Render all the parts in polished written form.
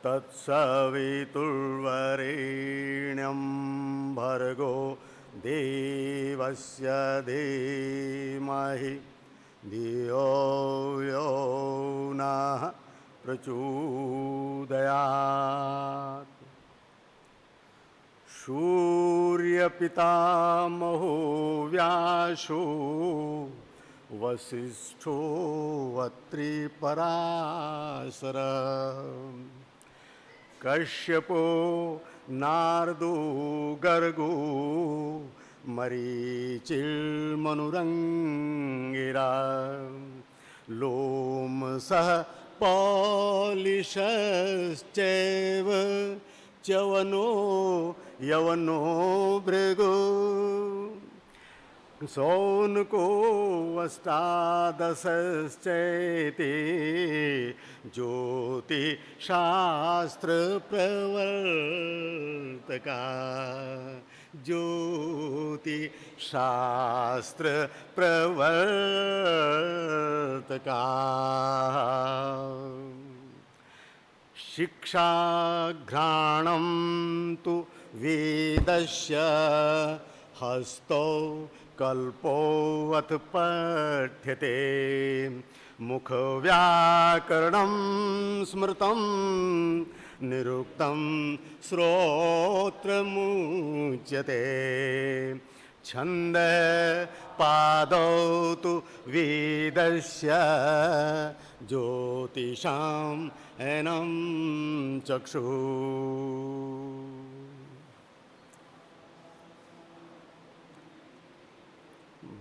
तत्सवितुर्वरेण्यं भर्गो देवस्य धीमहि धियो यो नः प्रचोदयात्। सूर्यपितामहो व्यासो वसिष्ठो अत्रि पराशर कश्यपो नारदो गर्गो मरीचिर्मनुरङ्गिरा लोमसः पौलिशश्चैव च्यवनो यवनो भृगो सौनको अष्टादशश्चैते ज्योतिशास्त्रप्रवर्तका ज्योतिशास्त्रप्रवर्तका शिक्षाघ्राणं तु वेदस्य हस्तौ कल्पोऽथ पठ्यते मुखव्याकरणं स्मृतं निरुक्तं श्रोत्रमुच्यते छन्दः पादौ तु वेदस्य ज्योतिषां एनं चक्षुः।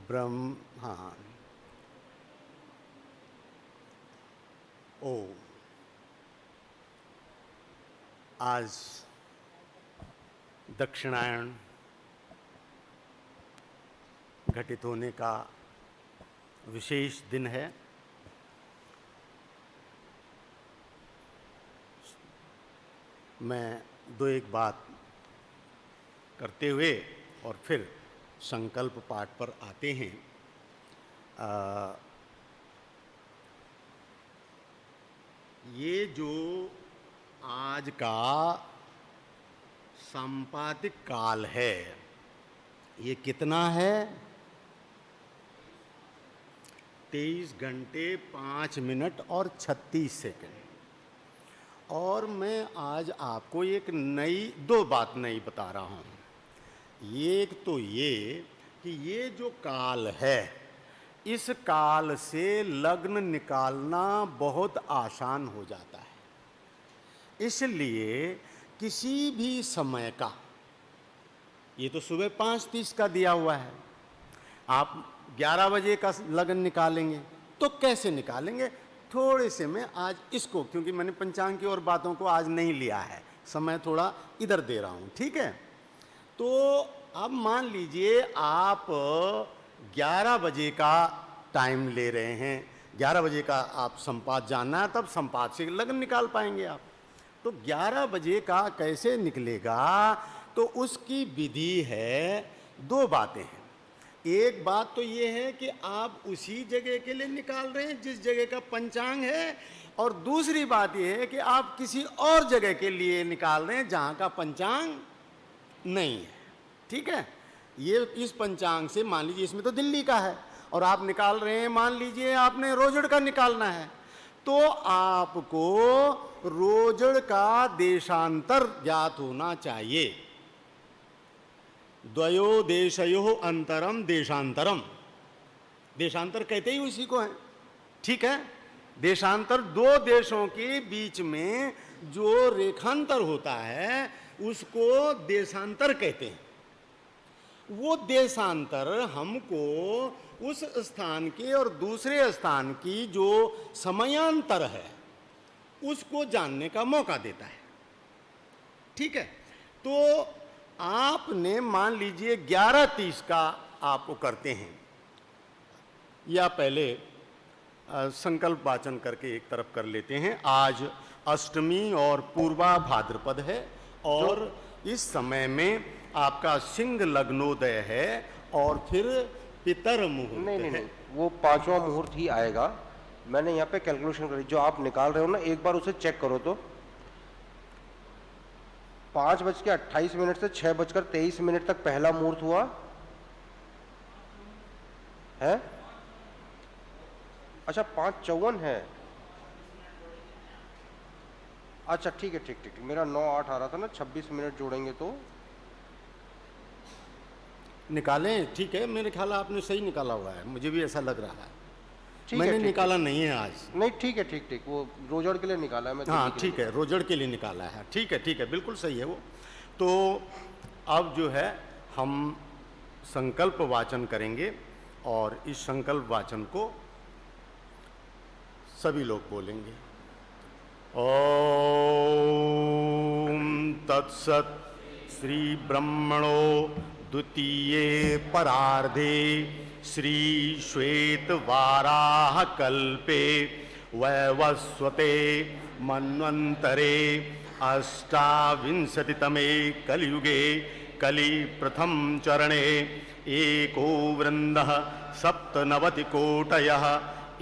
ब्रह्मा ओ आज दक्षिणायन घटित होने का विशेष दिन है। मैं दो एक बात करते हुए और फिर संकल्प पाठ पर आते हैं। ये जो आज का संपातिक काल है, ये कितना है? 23 घंटे 5 मिनट और 36 सेकंड। और मैं आज आपको एक दो बात नई बता रहा हूँ। एक तो ये कि ये जो काल है, इस काल से लग्न निकालना बहुत आसान हो जाता है। इसलिए किसी भी समय का, ये तो सुबह 5:30 का दिया हुआ है, आप 11 बजे का लग्न निकालेंगे तो कैसे निकालेंगे? थोड़े से मैं आज इसको, क्योंकि मैंने पंचांग की और बातों को आज नहीं लिया है, समय थोड़ा इधर दे रहा हूँ, ठीक है? तो अब मान लीजिए आप 11 बजे का टाइम ले रहे हैं, 11 बजे का आप संपात जानना है, तब संपात से लग्न निकाल पाएंगे आप। तो 11 बजे का कैसे निकलेगा? तो उसकी विधि है, दो बातें हैं। एक बात तो ये है कि आप उसी जगह के लिए निकाल रहे हैं जिस जगह का पंचांग है, और दूसरी बात ये है कि आप किसी और जगह के लिए निकाल रहे हैं जहाँ का पंचांग नहीं है, ठीक है? ये इस पंचांग से मान लीजिए इसमें तो दिल्ली का है और आप निकाल रहे हैं, मान लीजिए आपने रोजड़ का निकालना है, तो आपको रोजड़ का देशांतर ज्ञात होना चाहिए। द्वयो देशयो अंतरम देशांतरम, देशांतर कहते ही उसी को है, ठीक है? देशांतर दो देशों के बीच में जो रेखांतर होता है उसको देशांतर कहते हैं। वो देशांतर हमको उस स्थान के और दूसरे स्थान की जो समयांतर है उसको जानने का मौका देता है, ठीक है? तो आपने मान लीजिए 11:30 का आपको करते हैं, या पहले संकल्प वाचन करके एक तरफ कर लेते हैं। आज अष्टमी और पूर्वा भाद्रपद है और इस समय में आपका सिंह लग्नोदय है और फिर पितर मुहूर्त नहीं, वो 5वां मुहूर्त ही आएगा। मैंने यहाँ पे कैलकुलेशन करी, जो आप निकाल रहे हो ना, एक बार उसे चेक करो तो 5:28 से 6:23 तक पहला मुहूर्त हुआ है। अच्छा 5:54 है। अच्छा ठीक है, ठीक, मेरा 9:08 आ रहा था ना, 26 मिनट जोड़ेंगे तो निकालें, ठीक है, मेरे ख्याल आपने सही निकाला हुआ है, मुझे भी ऐसा लग रहा है। ठीक मैंने है, ठीक, निकाला नहीं है आज। नहीं ठीक है, ठीक, वो रोजड़ के लिए निकाला है मैं। हाँ ठीक है, रोजड़ के लिए निकाला है, ठीक है, बिल्कुल सही है वो। तो अब जो है हम संकल्प वाचन करेंगे और इस संकल्प वाचन को सभी लोग बोलेंगे। ओम तत्सत श्री ब्रह्मणो द्वितीये परार्धे श्री श्वेत वाराह कल्पे वैवस्वते मन्वन्तरे अष्टाविंशतितमे कलियुगे कलि प्रथम चरणे एको वृन्दः सप्तनवतिकोटयः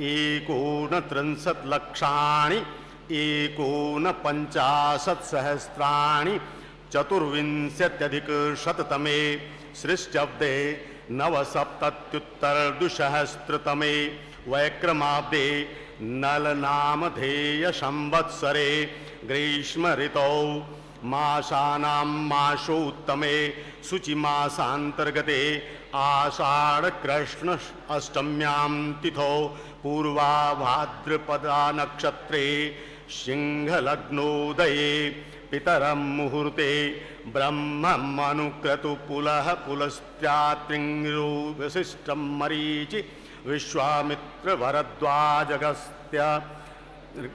एकोनत्रिंशत् लक्षाणि एकोनपञ्चाशत्सहस्राणि चतुर्विंशत्यधिकशततमे सृष्ट्यब्दे नवसप्तत्युत्तरद्विसहस्रतमे वैक्रमाब्दे नलनामधेय संवत्सरे ग्रीष्म ऋतौ मासानां मासोत्तमे शुचिमासान्तर्गते आषाढ़ कृष्ण अष्टम्यां तिथौ पूर्वाभाद्रपदा नक्षत्रे सिंहलग्नोदये पितरं मुहूर्ते ब्रह्ममनुक्रतु पुलः पुलस्त्यात्रिंगो वसिष्ठं मरीचि विश्वामित्र भरद्वाजगस्त्य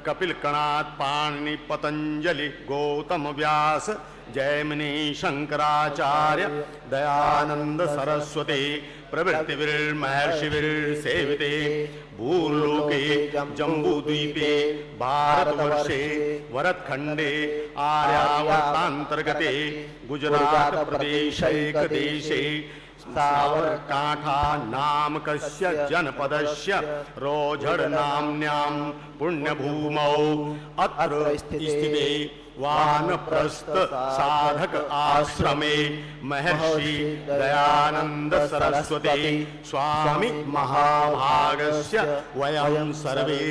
कपिलकणात् पाणिनि पतंजलि गौतम व्यास जैमिनी शंकराचार्य दयानंद सरस्वती प्रभृतिर्महर्षिभिर्सेविते भूलोके जम्बूद्वीपे भारतवर्षे वरत्खण्डे आर्यावर्तान्तर्गते गुजरात प्रदेशैकदेशे सावरकांठा नामकस्य जनपदस्य रोजड़ नाम्न्यां पुण्यभूमौ अत्र स्थिते वानप्रस्थ साधक आश्रमे महर्षि दयानंद सरस्वती स्वामी महाभागस्य वयं सर्वे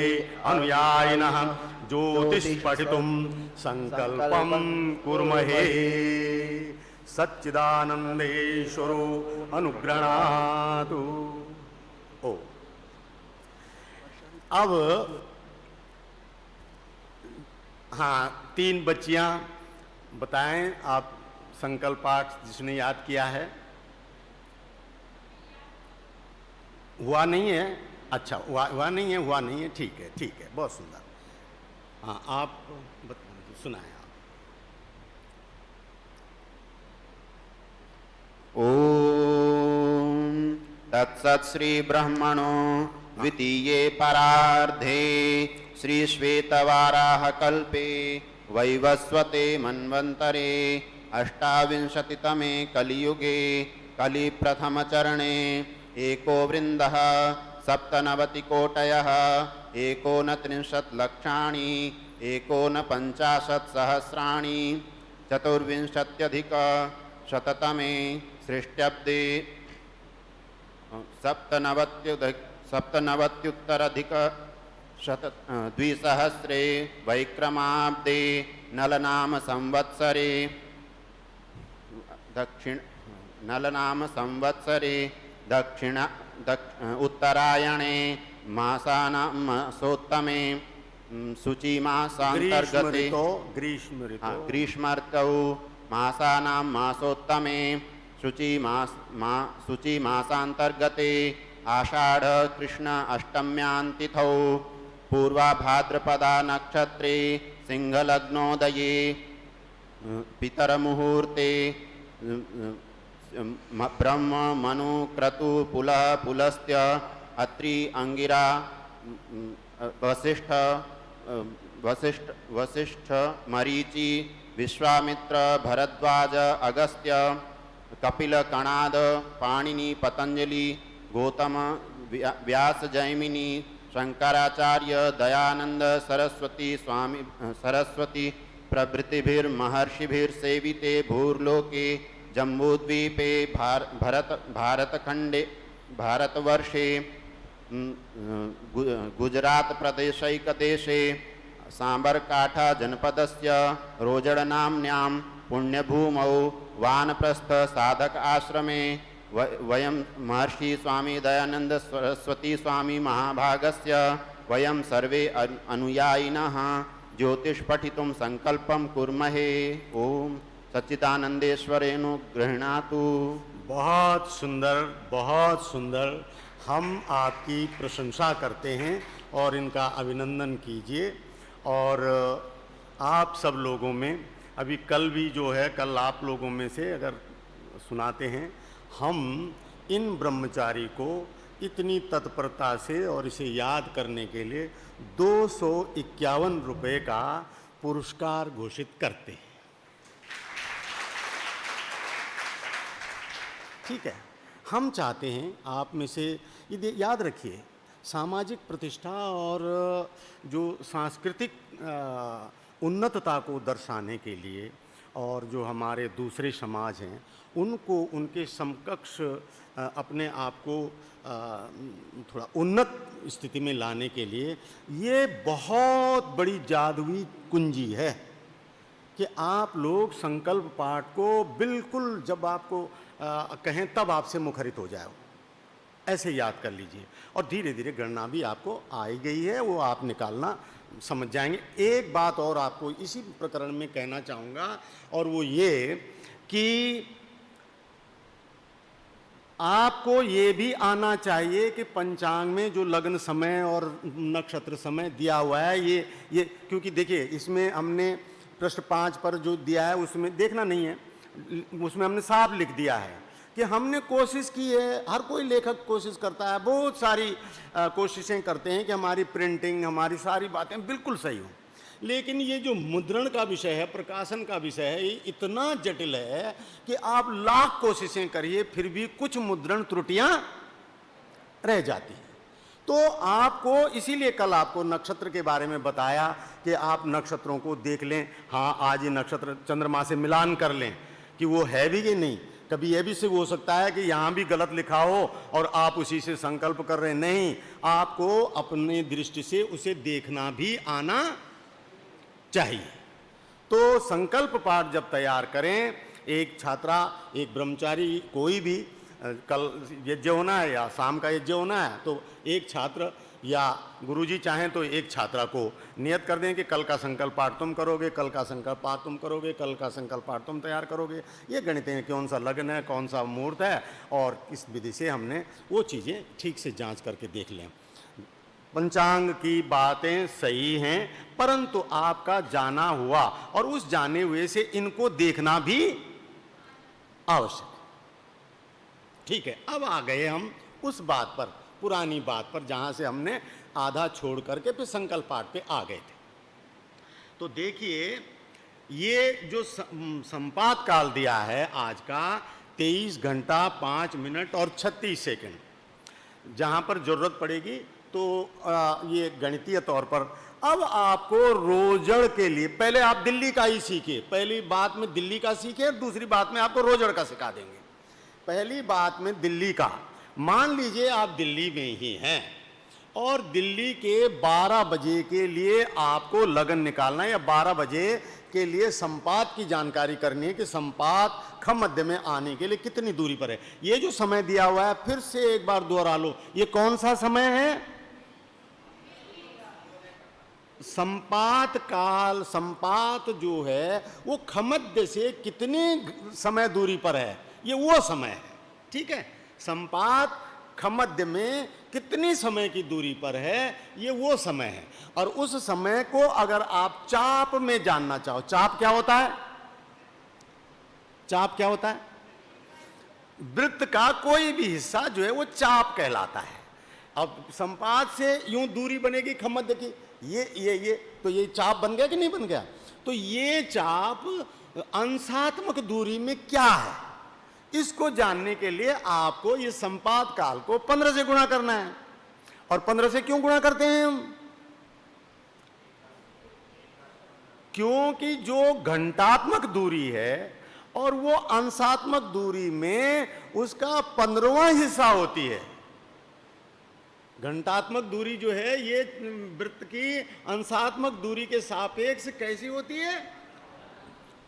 अनुयायिनः ज्योतिष पठितुं संकल्पं कुर्महे। सच्चिदानंदेश्वरो अनुगृणातु। ओ अब हाँ, 3 बच्चियां बताएं, आप संकल्प पाठ जिसने याद किया है। हुआ नहीं है? अच्छा, हुआ नहीं है, ठीक है, बहुत सुंदर। हाँ, आप सुनाएं। ओम तत्सत् श्री ब्रह्मणो द्वितीये परार्धे श्री श्वेतवाराह कल्पे वैवस्वते मन्वन्तरे अष्टाविंशतितमे कलियुगे कलि प्रथम चरणे एको वृन्दः सप्तनवतिकोटयः एकोनत्रिंशत् लक्षाणि एकोनपञ्चाशत्सहस्राणि चतुर्विंशत्यधिकशततमे सृष्ट्यब्दे द्विसहस्रे वैक्रमाब्दे नलनाम संवत्सरे उत्तरायणे मासानामसोत्तमे शुचिमासान्तर्गते ग्रीष्म ऋतौ मासानां मासोत्तमे शुचिमासान्तर्गते आषाढ़ कृष्ण अष्टम्यां तिथौ पूर्वाभाद्रपदा नक्षत्रे सिंहलग्नोदये पितरमुहूर्ते ब्रह्म मनु क्रतु पुलः पुलस्त्य अत्रि अंगिरा वसिष्ठ मरीचि विश्वामित्र भरद्वाज अगस्त्य कपिल कणाद पाणिनि पतंजलि गौतम व्यास जैमिनी शंकराचार्य दयानंद सरस्वती प्रभृतिभिर्महर्षिभिर्सेविते भूर्लोके जम्बूद्वीपे भारतखण्डे भारतवर्षे गुजरात प्रदेशैकदेशे साबरकाठा जनपदस्य रोजड़नाम्न्यां पुण्यभूमौ वानप्रस्थ साधक आश्रमे वयं महर्षि स्वामी दयानंद सरस्वती स्वामी महाभागस्य वयं सर्वे अनुयायिनः ज्योतिष पठितुं संकल्पं कुर्महे। ओम सच्चिदानंदेश्वरेनु गृह्णातु। बहुत सुंदर, बहुत सुंदर। हम आपकी प्रशंसा करते हैं और इनका अभिनंदन कीजिए। और आप सब लोगों में अभी कल भी जो है, कल आप लोगों में से अगर सुनाते हैं, हम इन ब्रह्मचारी को इतनी तत्परता से और इसे याद करने के लिए 251 रुपये का पुरस्कार घोषित करते हैं। ठीक है, हम चाहते हैं आप में से ये याद रखिए, सामाजिक प्रतिष्ठा और जो सांस्कृतिक उन्नतता को दर्शाने के लिए और जो हमारे दूसरे समाज हैं उनको उनके समकक्ष अपने आप को थोड़ा उन्नत स्थिति में लाने के लिए ये बहुत बड़ी जादुई कुंजी है कि आप लोग संकल्प पाठ को बिल्कुल जब आपको कहें तब आपसे मुखरित हो जाए, ऐसे याद कर लीजिए। और धीरे धीरे गणना भी आपको आई गई है, वो आप निकालना समझ जाएंगे। एक बात और आपको इसी प्रकरण में कहना चाहूँगा, और वो ये कि आपको ये भी आना चाहिए कि पंचांग में जो लग्न समय और नक्षत्र समय दिया हुआ है ये क्योंकि देखिए इसमें हमने पृष्ठ 5 पर जो दिया है उसमें देखना नहीं है, उसमें हमने साफ लिख दिया है कि हमने कोशिश की है, हर कोई लेखक कोशिश करता है, बहुत सारी कोशिशें करते हैं कि हमारी प्रिंटिंग, हमारी सारी बातें बिल्कुल सही हों, लेकिन ये जो मुद्रण का विषय है, प्रकाशन का विषय है, ये इतना जटिल है कि आप लाख कोशिशें करिए फिर भी कुछ मुद्रण त्रुटियां रह जाती हैं। तो आपको इसीलिए कल आपको नक्षत्र के बारे में बताया कि आप नक्षत्रों को देख लें। हाँ, आज ये नक्षत्र चंद्रमा से मिलान कर लें कि वो है भी कि नहीं। कभी यह भी हो सकता है कि यहाँ भी गलत लिखा हो और आप उसी से संकल्प कर रहे हैं। नहीं, आपको अपने दृष्टि से उसे देखना भी आना चाहिए। तो संकल्प पाठ जब तैयार करें, एक छात्रा, एक ब्रह्मचारी, कोई भी, कल यज्ञ होना है या शाम का यज्ञ होना है, तो एक छात्र या गुरुजी चाहें तो एक छात्रा को नियत कर दें कि कल का संकल्प पाठ तुम करोगे, कल का संकल्प पाठ तुम करोगे, कल का संकल्प पाठ तुम तैयार करोगे। ये गणित है, कौन सा लग्न है, कौन सा मुहूर्त है, और किस विधि से हमने वो चीज़ें ठीक से जांच करके देख लें। पंचांग की बातें सही हैं, परंतु आपका जाना हुआ और उस जाने हुए से इनको देखना भी आवश्यक है। ठीक है, अब आ गए हम उस बात पर, पुरानी बात पर, जहां से हमने आधा छोड़ करके फिर संकल्प पाठ पे आ गए थे। तो देखिए, ये जो संपात काल दिया है आज का 23 घंटा 5 मिनट और 36 सेकंड, जहां पर जरूरत पड़ेगी तो ये गणितीय तौर पर अब आपको रोजड़ के लिए पहले आप दिल्ली का ही सीखिए। पहली बात में दिल्ली का सीखे, दूसरी बात में आपको रोजड़ का सिखा देंगे। पहली बात में दिल्ली का, मान लीजिए आप दिल्ली में ही हैं और दिल्ली के 12 बजे के लिए आपको लगन निकालना है, या 12 बजे के लिए संपात की जानकारी करनी है कि संपात ख मध्य में आने के लिए कितनी दूरी पर है। ये जो समय दिया हुआ है, फिर से एक बार दोहरा लो, ये कौन सा समय है? संपात काल। संपात जो है वो खमध्य से कितनी समय दूरी पर है, ये वो समय है। ठीक है, संपात खमध्य में कितनी समय की दूरी पर है, ये वो समय है। और उस समय को अगर आप चाप में जानना चाहो, चाप क्या होता है? चाप क्या होता है? वृत्त का कोई भी हिस्सा जो है वो चाप कहलाता है। अब संपात से यूं दूरी बनेगी खमध्य की, ये तो ये चाप बन गया कि नहीं बन गया? तो ये चाप अंशात्मक दूरी में क्या है, इसको जानने के लिए आपको ये संपात काल को 15 से गुणा करना है। और 15 से क्यों गुणा करते हैं हम? क्योंकि जो घंटात्मक दूरी है और वो अंशात्मक दूरी में उसका 15वां हिस्सा होती है। घंटात्मक दूरी जो है ये वृत्त की अंशात्मक दूरी के सापेक्ष कैसी होती है?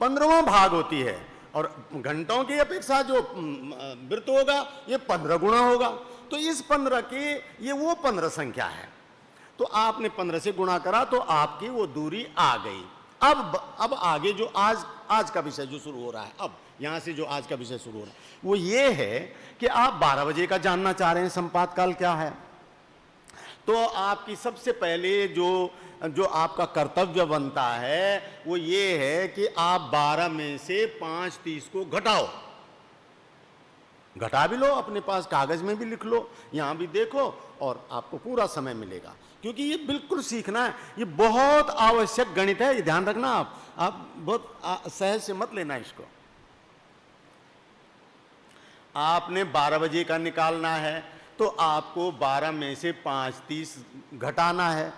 15वां भाग होती है। और घंटों की अपेक्षा जो वृत्त होगा ये 15 गुना होगा। तो इस 15 की ये वो 15 संख्या है। तो आपने 15 से गुणा करा तो आपकी वो दूरी आ गई। अब आगे जो आज का विषय जो शुरू हो रहा है, अब यहां से जो आज का विषय शुरू हो रहा है वो ये है कि आप 12 बजे का जानना चाह रहे हैं संपात काल क्या है। तो आपकी सबसे पहले जो आपका कर्तव्य बनता है वो ये है कि आप 12 में से 5:30 को घटाओ। घटा भी लो, अपने पास कागज में भी लिख लो, यहां भी देखो और आपको पूरा समय मिलेगा। क्योंकि ये बिल्कुल सीखना है, ये बहुत आवश्यक गणित है, ये ध्यान रखना। आप बहुत सहज से मत लेना इसको। आपने 12 बजे का निकालना है तो आपको 12 में से 5:30 घटाना है।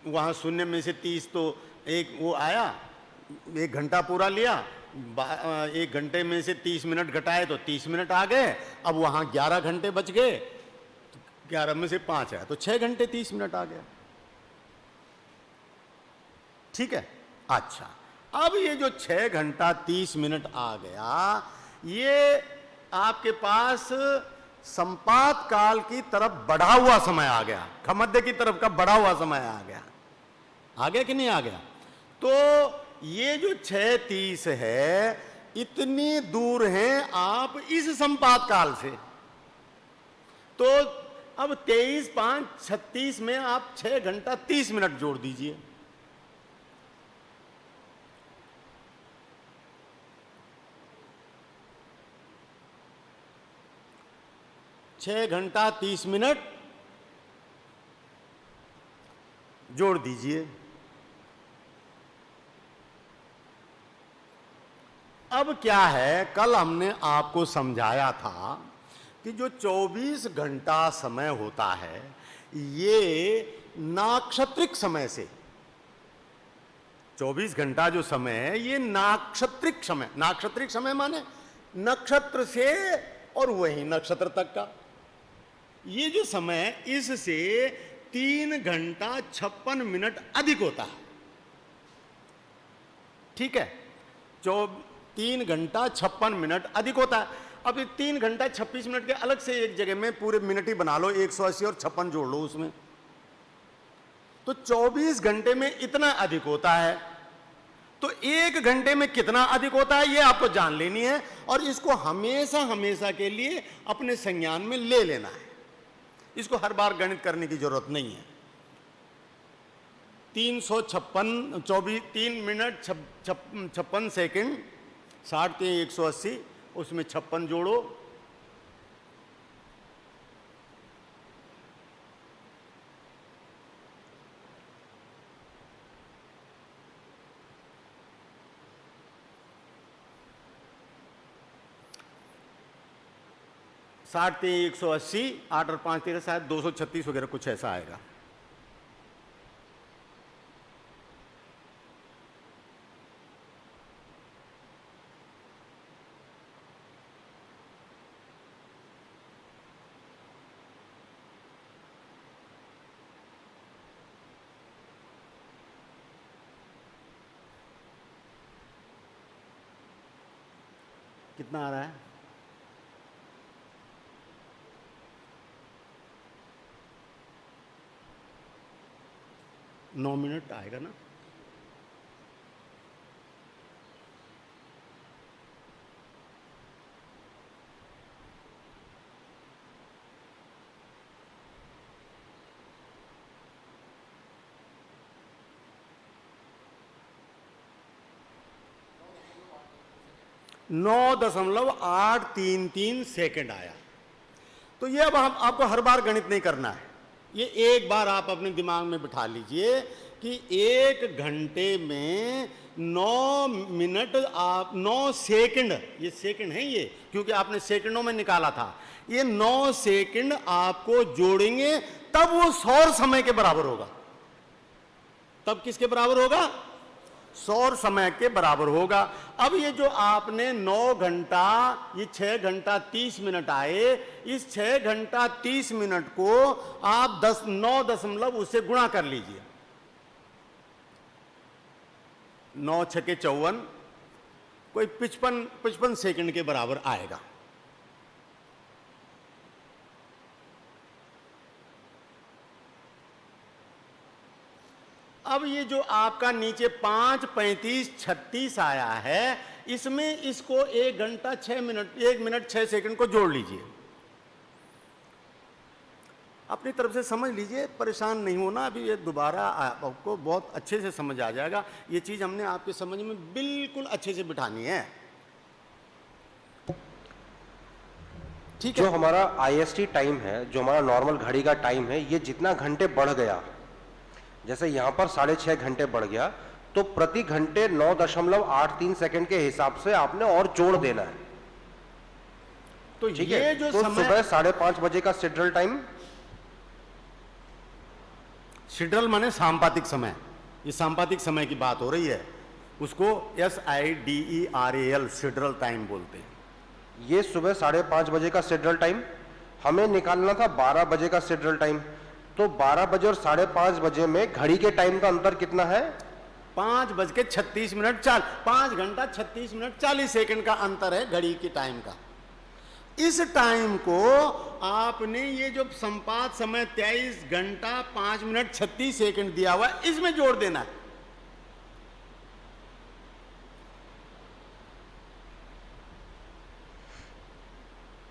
वहां शून्य में से 30 तो एक वो आया, 1 घंटा पूरा लिया। 1 घंटे में से 30 मिनट घटाए तो 30 मिनट आ गए। अब वहां 11 घंटे बच गए, तो 11 में से 5 है तो 6 घंटे 30 मिनट आ गया। ठीक है। अच्छा, अब ये जो 6 घंटा 30 मिनट आ गया, ये आपके पास संपात काल की तरफ बढ़ा हुआ समय आ गया, खमध्य की तरफ का बढ़ा हुआ समय आ गया कि नहीं आ गया? तो ये जो 6:30 है इतनी दूर हैं आप इस संपात काल से। तो अब 23, 5, 36 में आप 6 घंटा 30 मिनट जोड़ दीजिए। छह घंटा 30 मिनट जोड़ दीजिए। अब क्या है, कल हमने आपको समझाया था कि जो 24 घंटा समय होता है ये नाक्षत्रिक समय से, 24 घंटा जो समय है ये नाक्षत्रिक समय, नाक्षत्रिक समय माने नक्षत्र से और वही नक्षत्र तक का, ये जो समय है इससे 3 घंटा 56 मिनट अधिक होता है। ठीक है, जो 3 घंटा 56 मिनट अधिक होता है। अब 3 घंटा 26 मिनट के अलग से एक जगह में पूरे मिनट ही बना लो, 180 और 56 जोड़ लो उसमें, तो 24 घंटे में इतना अधिक होता है। तो 1 घंटे में कितना अधिक होता है ये आपको जान लेनी है और इसको हमेशा हमेशा के लिए अपने संज्ञान में ले लेना है। इसको हर बार गणित करने की जरूरत नहीं है। 3 मिनट 56 सेकंड 60 × 180, उसमें 56 जोड़ो, साठ 180, 8 और 5 13 शायद 236 वगैरह कुछ ऐसा आएगा। कितना आ रहा है? नौ मिनट आएगा ना? नौ 9.833 सेकंड आया। तो ये अब आपको हर बार गणित नहीं करना है, ये एक बार आप अपने दिमाग में बिठा लीजिए कि 1 घंटे में 9 मिनट 9 सेकंड, ये सेकंड है ये, क्योंकि आपने सेकंडों में निकाला था, ये 9 सेकंड आपको जोड़ेंगे तब वो सौर समय के बराबर होगा। तब किसके बराबर होगा? सौर समय के बराबर होगा। अब ये जो आपने 9 घंटा, ये 6 घंटा 30 मिनट आए, इस 6 घंटा 30 मिनट को आप 9 दशमलव उससे गुणा कर लीजिए। 9 छके 54, कोई 55 सेकंड के बराबर आएगा। अब ये जो आपका नीचे 5, 35, 36 आया है, इसमें इसको 1 घंटा 6 मिनट 1 मिनट 6 सेकंड को जोड़ लीजिए। अपनी तरफ से समझ लीजिए, परेशान नहीं होना। अभी ये दोबारा आपको बहुत अच्छे से समझ आ जाएगा। ये चीज हमने आपके समझ में बिल्कुल अच्छे से बिठानी है, ठीक है? जो हमारा IST टाइम है, जो हमारा नॉर्मल घड़ी का टाइम है, ये जितना घंटे बढ़ गया, जैसे यहाँ पर 6.5 घंटे बढ़ गया, तो प्रति घंटे 9.83 सेकंड के हिसाब से आपने और जोड़ देना है। तो ठीक ये है, जो तो समय सुबह 5:30 बजे का सिड्रल टाइम, सिड्रल माने सांपातिक समय, ये सांपातिक समय की बात हो रही है, उसको SIDERAL सिड्रल टाइम बोलते हैं। ये सुबह 5:30 बजे का सिड्रल टाइम, हमें निकालना था 12 बजे का सिड्रल टाइम। तो 12 बजे और 5:30 बजे में घड़ी के टाइम का अंतर कितना है? 5:36 5 घंटा 36 मिनट 40 सेकंड का अंतर है घड़ी के टाइम का। इस टाइम को आपने ये जो संपात समय 23 घंटा 5 मिनट 36 सेकंड दिया हुआ है, इसमें जोड़ देना है।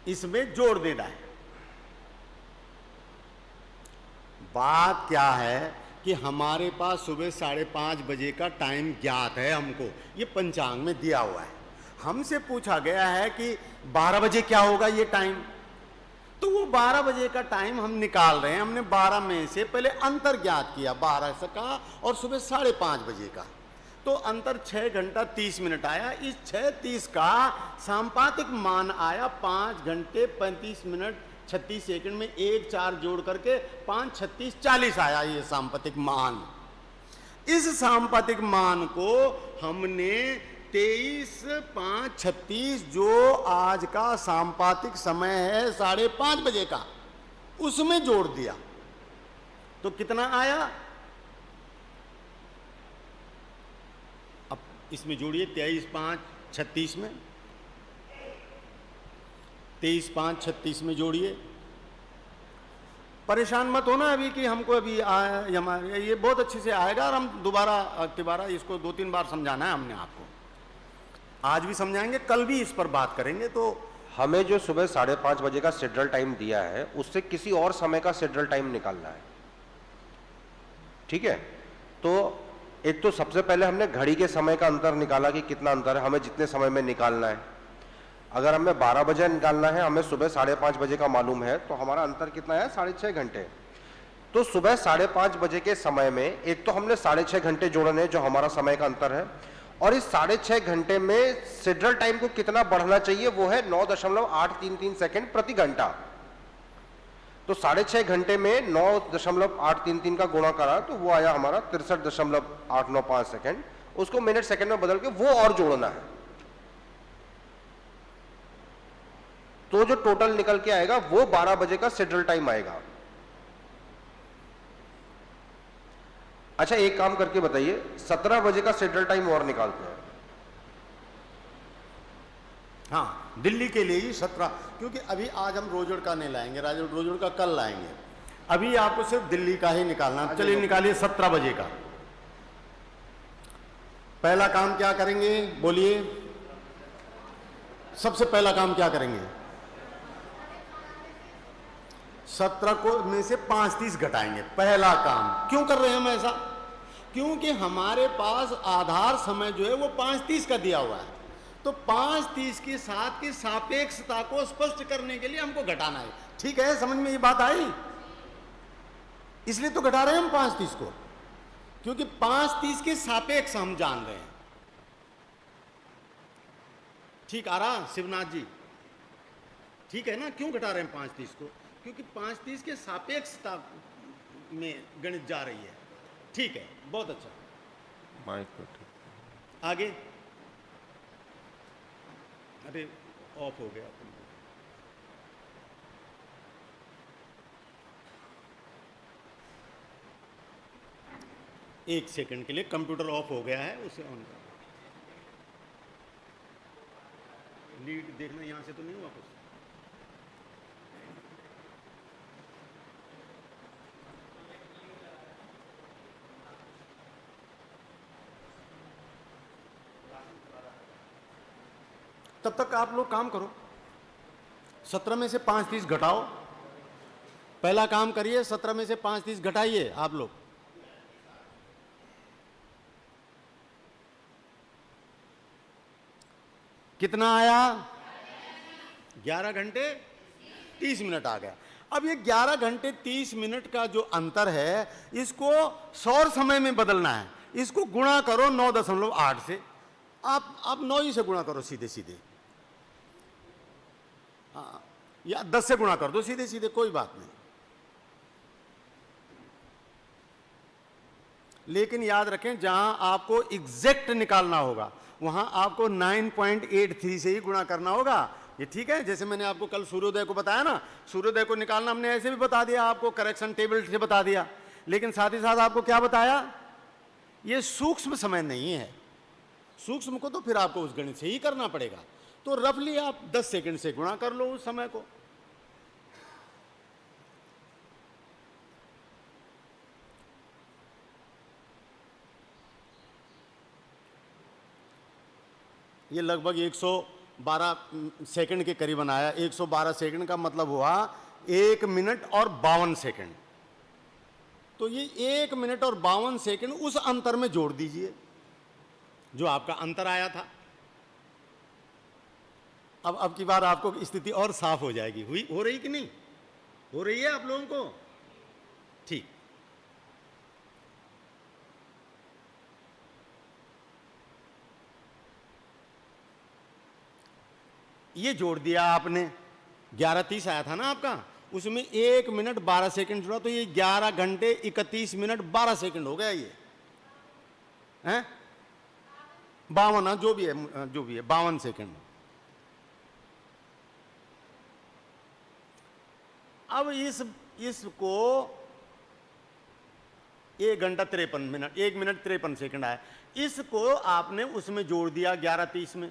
इसमें जोड़ देना है। बात क्या है कि हमारे पास सुबह 5:30 बजे का टाइम ज्ञात है हमको, ये पंचांग में दिया हुआ है। हमसे पूछा गया है कि 12 बजे क्या होगा ये टाइम, तो वो 12 बजे का टाइम हम निकाल रहे हैं। हमने 12 में से पहले अंतर ज्ञात किया, 12 का और सुबह 5:30 बजे का, तो अंतर 6 घंटा 30 मिनट आया। इस 6:30 का सांपातिक मान आया 5 घंटे 35 मिनट 36 सेकंड में 1 4 जोड़ करके 5 36 40 आया ये सांपातिक मान। इस सांपातिक मान को हमने 23 5 36 जो आज का सांपातिक समय है 5:30 बजे का, उसमें जोड़ दिया तो कितना आया? अब इसमें जोड़िए 23 5 36 में, 23 5 36 में जोड़िए। परेशान मत होना अभी कि हमको अभी हमारे ये बहुत अच्छे से आएगा और हम दोबारा इसको 2-3 बार समझाना है हमने आपको। आज भी समझाएंगे, कल भी इस पर बात करेंगे। तो हमें जो सुबह 5:30 बजे का सिड्रल टाइम दिया है, उससे किसी और समय का सिड्रल टाइम निकालना है। ठीक है, तो एक तो सबसे पहले हमने घड़ी के समय का अंतर निकाला कि कितना अंतर है, हमें जितने समय में निकालना है। अगर हमें 12 बजे निकालना है, हमें सुबह 5:30 बजे का मालूम है, तो हमारा अंतर कितना है? 6.5 घंटे। तो सुबह 5:30 बजे के समय में एक तो हमने 6.5 घंटे जोड़ने, जो हमारा समय का अंतर है, और इस 6.5 घंटे में सिड्रल टाइम को कितना बढ़ना चाहिए, वो है 9.833 सेकंड प्रति घंटा। तो 6.5 घंटे में 9.833 का गुणा करा तो वो आया हमारा 63.895 सेकंड। उसको मिनट सेकंड में बदल के वो और जोड़ना है, तो जो टोटल निकल के आएगा वो 12 बजे का सिड्रल टाइम आएगा। अच्छा, एक काम करके बताइए, 17 बजे का सिड्रल टाइम और निकालते हैं। हाँ, दिल्ली के लिए ही 17, क्योंकि अभी आज हम रोजड़ का नहीं लाएंगे, रोजड़ का कल लाएंगे। अभी आपको सिर्फ दिल्ली का ही निकालना। चलिए निकालिए 17 बजे का। पहला काम क्या करेंगे बोलिए? सबसे पहला काम क्या करेंगे? 17 को में से 5:30 घटाएंगे। पहला काम क्यों कर रहे हैं हम ऐसा? क्योंकि हमारे पास आधार समय जो है वो 5:30 का दिया हुआ है, तो 5:30 के साथ की सापेक्षता को स्पष्ट करने के लिए हमको घटाना है। ठीक है, समझ में ये बात आई? इसलिए तो घटा रहे हैं हम 5:30 को, क्योंकि 5:30 के सापेक्ष हम जान रहे हैं। ठीक आ रहा शिवनाथ जी? ठीक है ना? क्यों घटा रहे हैं 5:30 को? क्योंकि 5:30 के सापेक्षता में गणित जा रही है। ठीक है, बहुत अच्छा। माइक को ठीक। आगे। अरे ऑफ हो गया। एक सेकंड के लिए कंप्यूटर ऑफ हो गया है, उसे ऑन कर। लीड देखना यहां से तो नहीं हुआ कुछ? तब तक आप लोग काम करो। 17 में से 5:30 घटाओ। पहला काम करिए, 17 में से 5:30 घटाइए आप लोग। कितना आया? 11 घंटे 30 मिनट आ गया। अब ये 11 घंटे 30 मिनट का जो अंतर है, इसको सौर समय में बदलना है। इसको गुणा करो 9.8 से। आप 9 ही से गुणा करो सीधे सीधे, या 10 से गुणा कर दो सीधे सीधे, कोई बात नहीं। लेकिन याद रखें, जहां आपको एग्जैक्ट निकालना होगा वहां आपको 9.83 से ही गुणा करना होगा। ये ठीक है? जैसे मैंने आपको कल सूर्योदय को बताया ना, सूर्योदय को निकालना हमने ऐसे भी बता दिया आपको, करेक्शन टेबल से बता दिया। लेकिन साथ ही साथ आपको क्या बताया? ये सूक्ष्म समय नहीं है। सूक्ष्म को तो फिर आपको उस गणित से ही करना पड़ेगा। तो रफली आप 10 सेकंड से गुणा कर लो उस समय को। ये लगभग 112 सेकंड के करीबन आया। 112 सेकंड का मतलब हुआ 1 मिनट और 52 सेकंड। तो ये 1 मिनट और 52 सेकंड उस अंतर में जोड़ दीजिए जो आपका अंतर आया था। अब की बार आपको स्थिति और साफ हो जाएगी। हो रही कि नहीं? हो रही है आप लोगों को? ठीक। ये जोड़ दिया आपने, 11:30 आया था ना आपका, उसमें 1 मिनट 12 सेकंड जुड़ा, तो ये 11 घंटे 31 मिनट 12 सेकंड हो गया। ये हैं 52, जो भी है 52 सेकंड। अब इसको 1 घंटा 53 मिनट 1 मिनट 53 सेकंड आया। इसको आपने उसमें जोड़ दिया 11:30 में।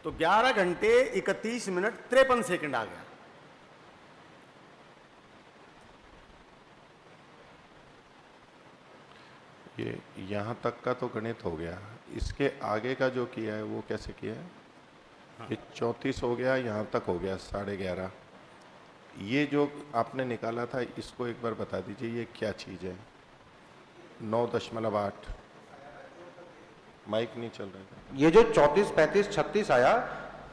तो 11 घंटे 31 मिनट 53 सेकंड आ गया। ये यहाँ तक का तो गणित हो गया, इसके आगे का जो किया है वो कैसे किया है? हाँ। ये 34 हो गया, यहाँ तक हो गया 11:30। ये जो आपने निकाला था इसको एक बार बता दीजिए, ये क्या चीज़ है? 9.8। माइक नहीं चल रहा था। ये जो 34, 35, 36 आया,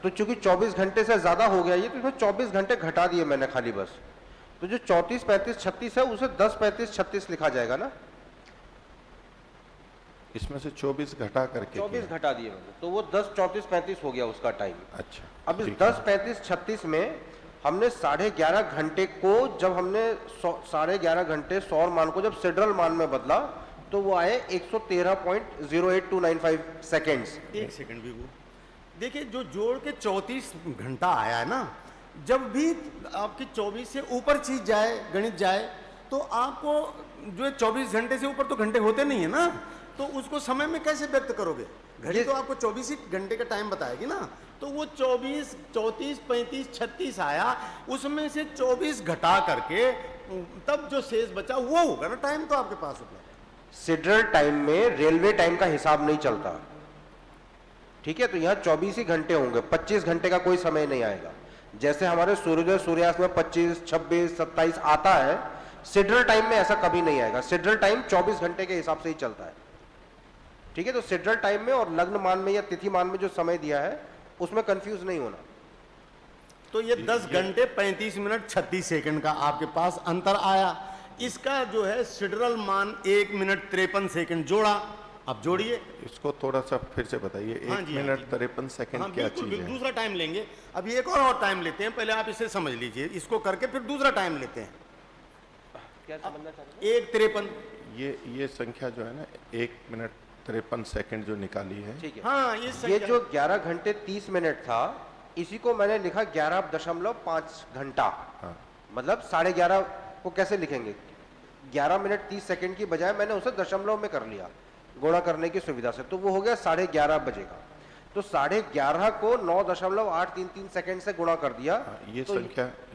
तो चूंकि 24 घंटे से ज्यादा हो गया ये, तो इसमें 24 घंटे घटा दिए मैंने खाली बस। तो जो 34, 35, 36 है उसे 10, 35, 36 लिखा जाएगा ना। इसमें से 24 घटा करके 24 घटा दिए मैंने, तो वो 10, 34, 35 हो गया उसका टाइम। अच्छा, अब इस 10, 35, 36 में हमने 11.5 घंटे को, जब हमने 11.5 घंटे सौर मान को जब सिड्रल मान में बदला, तो वो आए 113.08295 सेकेंड्स। एक सेकंड भी वो देखिए, जो जोड़ के 34 घंटा आया है ना, जब भी आपकी 24 से ऊपर चीज जाए, गणित जाए, तो आपको जो 24 घंटे से ऊपर तो घंटे होते नहीं है ना, तो उसको समय में कैसे व्यक्त करोगे? घड़ी तो आपको 24 ही घंटे का टाइम बताएगी ना। तो वो 24, 34, 35, 36 आया, उसमें से 24 घटा करके तब जो शेष बचा वो होगा ना टाइम तो आपके पास उपलब्ध। सिड्रल टाइम में रेलवे टाइम का हिसाब नहीं चलता, ठीक है? तो यहाँ 24 ही घंटे होंगे, 25 घंटे का कोई समय नहीं आएगा। जैसे हमारे सूर्योदय सूर्यास्त में 25, 26, 27 आता है, सिड्रल टाइम में ऐसा कभी नहीं आएगा। सिड्रल टाइम 24 घंटे के हिसाब से ही चलता है, ठीक है? तो सिड्रल टाइम में और लग्न मान में या तिथि मान में जो समय दिया है उसमें कंफ्यूज नहीं होना। तो ये 10 घंटे 35 मिनट 36 सेकंड का आपके पास अंतर आया। इसका जो है सिडरल मान 1 मिनट 53 सेकंड जोड़ा। अब जोड़िए। इसको थोड़ा सा फिर से बताइए। हाँ 1 जी, हाँ मिनट जी। 53 सेकंड हाँ, क्या बिल्कुल, चीज है? दूसरा टाइम लेंगे। अब एक और टाइम लेते हैं, पहले आप इसे समझ लीजिए, इसको करके फिर दूसरा टाइम लेते हैं। क्या समझना चाहते हैं? 1:53। ये संख्या जो है ना 1 मिनट 53 सेकंड जो निकाली है, ठीक है। हाँ, ये जो 11 घंटे 30 मिनट था, इसी को मैंने लिखा 11.5 घंटा। हाँ। मतलब 11:30 को कैसे लिखेंगे? 11 मिनट 30 सेकंड की बजाय मैंने उसे दशमलव में कर लिया गुणा करने की सुविधा से, तो वो हो गया 11:30 बजे का। तो 11:30 को 9.833 सेकंड से गुणा कर दिया। हाँ, तो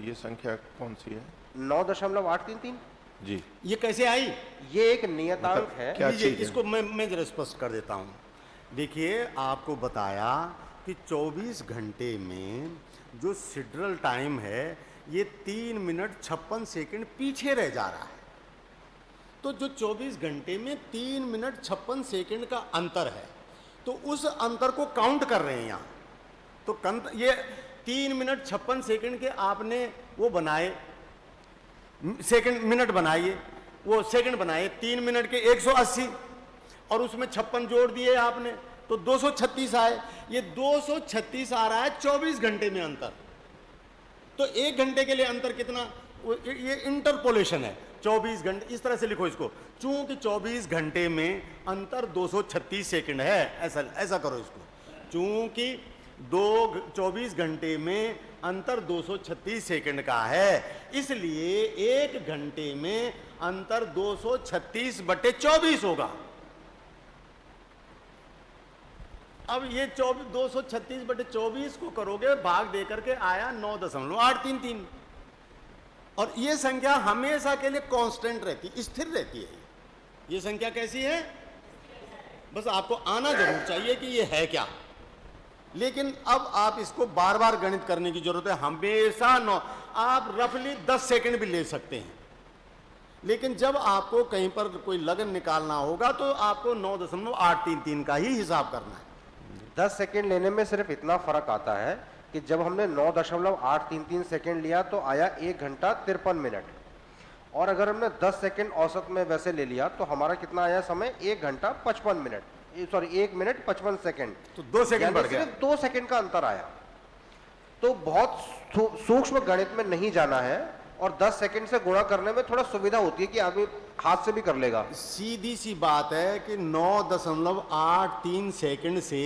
ये संख्या कौन सी है? 9.833। जी, ये कैसे आई? ये एक नियतांक मतलब है। क्या लीजिए, चीज़ है? इसको मैं जरा स्पष्ट कर देता हूँ। देखिए, आपको बताया कि 24 घंटे में जो सिडरल टाइम है ये 3 मिनट 56 सेकंड पीछे रह जा रहा है। तो जो 24 घंटे में 3 मिनट 56 सेकंड का अंतर है, तो उस अंतर को काउंट कर रहे हैं यहाँ। तो ये 3 मिनट 56 सेकंड के आपने वो बनाए सेकंड, मिनट बनाइए, वो सेकंड बनाए 3 मिनट के 180 और उसमें 56 जोड़ दिए आपने, तो 236 आए। ये 236 आ रहा है 24 घंटे में अंतर। तो 1 घंटे के लिए अंतर कितना? ये इंटरपोलेशन है। 24 घंटे, इस तरह से लिखो इसको, चूंकि 24 घंटे में अंतर 236 सेकंड है, ऐसा करो इसको। चूंकि 24 घंटे में अंतर 236 सेकंड का है, इसलिए 1 घंटे में अंतर 236/24 होगा। अब ये 236/24 को करोगे भाग देकर के आया 9.833। और ये संख्या हमेशा के लिए कांस्टेंट रहती, स्थिर रहती है। ये संख्या कैसी है? बस आपको आना जरूर चाहिए कि ये है क्या। लेकिन अब आप इसको बार बार गणित करने की जरूरत है। हमेशा आप रफली 10 सेकंड भी ले सकते हैं, लेकिन जब आपको कहीं पर कोई लगन निकालना होगा तो आपको 9.833 का ही हिसाब करना है। 10 सेकंड लेने में सिर्फ इतना फर्क आता है कि जब हमने 9.833 सेकंड लिया तो आया 1 घंटा 53 मिनट, और अगर हमने 10 सेकंड औसत में वैसे ले लिया तो हमारा कितना आया समय? 1 घंटा 55 मिनट, सॉरी 1 मिनट 55 सेकंड। तो 2 सेकंड बढ़ गया। सिर्फ 2 सेकंड का अंतर आया। तो बहुत सूक्ष्म गणित में नहीं जाना है, और 10 सेकंड से गुणा करने में थोड़ा सुविधा होती है कि आदमी हाथ से भी कर लेगा। सीधी सी बात है कि 9.83 सेकंड से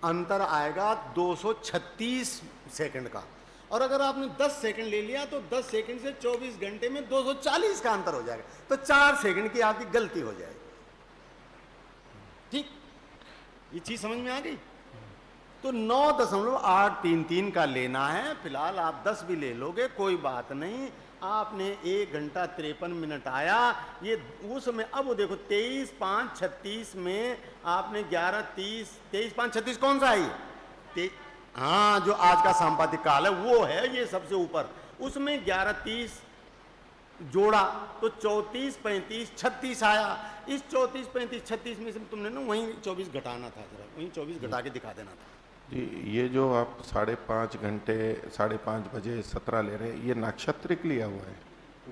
अंतर आएगा 236 सेकंड का, और अगर आपने 10 सेकंड ले लिया तो 10 सेकंड से 24 घंटे में 240 का अंतर हो जाएगा। तो 4 सेकंड की आपकी गलती हो जाएगी। ठीक, ये चीज समझ में आ गई? तो 9.833 का लेना है। फिलहाल आप 10 भी ले लोगे, कोई बात नहीं। आपने 1 घंटा 53 मिनट आया, ये उसमें अब वो देखो 23/5/36 में आपने 11:30, 23/5/36 कौन सा है? हाँ, जो आज का सांपातिक काल है वो है, ये सबसे ऊपर। उसमें 11:30 जोड़ा तो 34/35/36 आया। इस 34/35/36 में से तुमने ना वहीं 24 घटाना था, जरा वहीं 24 घटा के दिखा देना था। जी, ये जो आप 5.5 घंटे 5:30 बजे 17 ले रहे हैं, ये नाक्षत्रिक लिया हुआ है?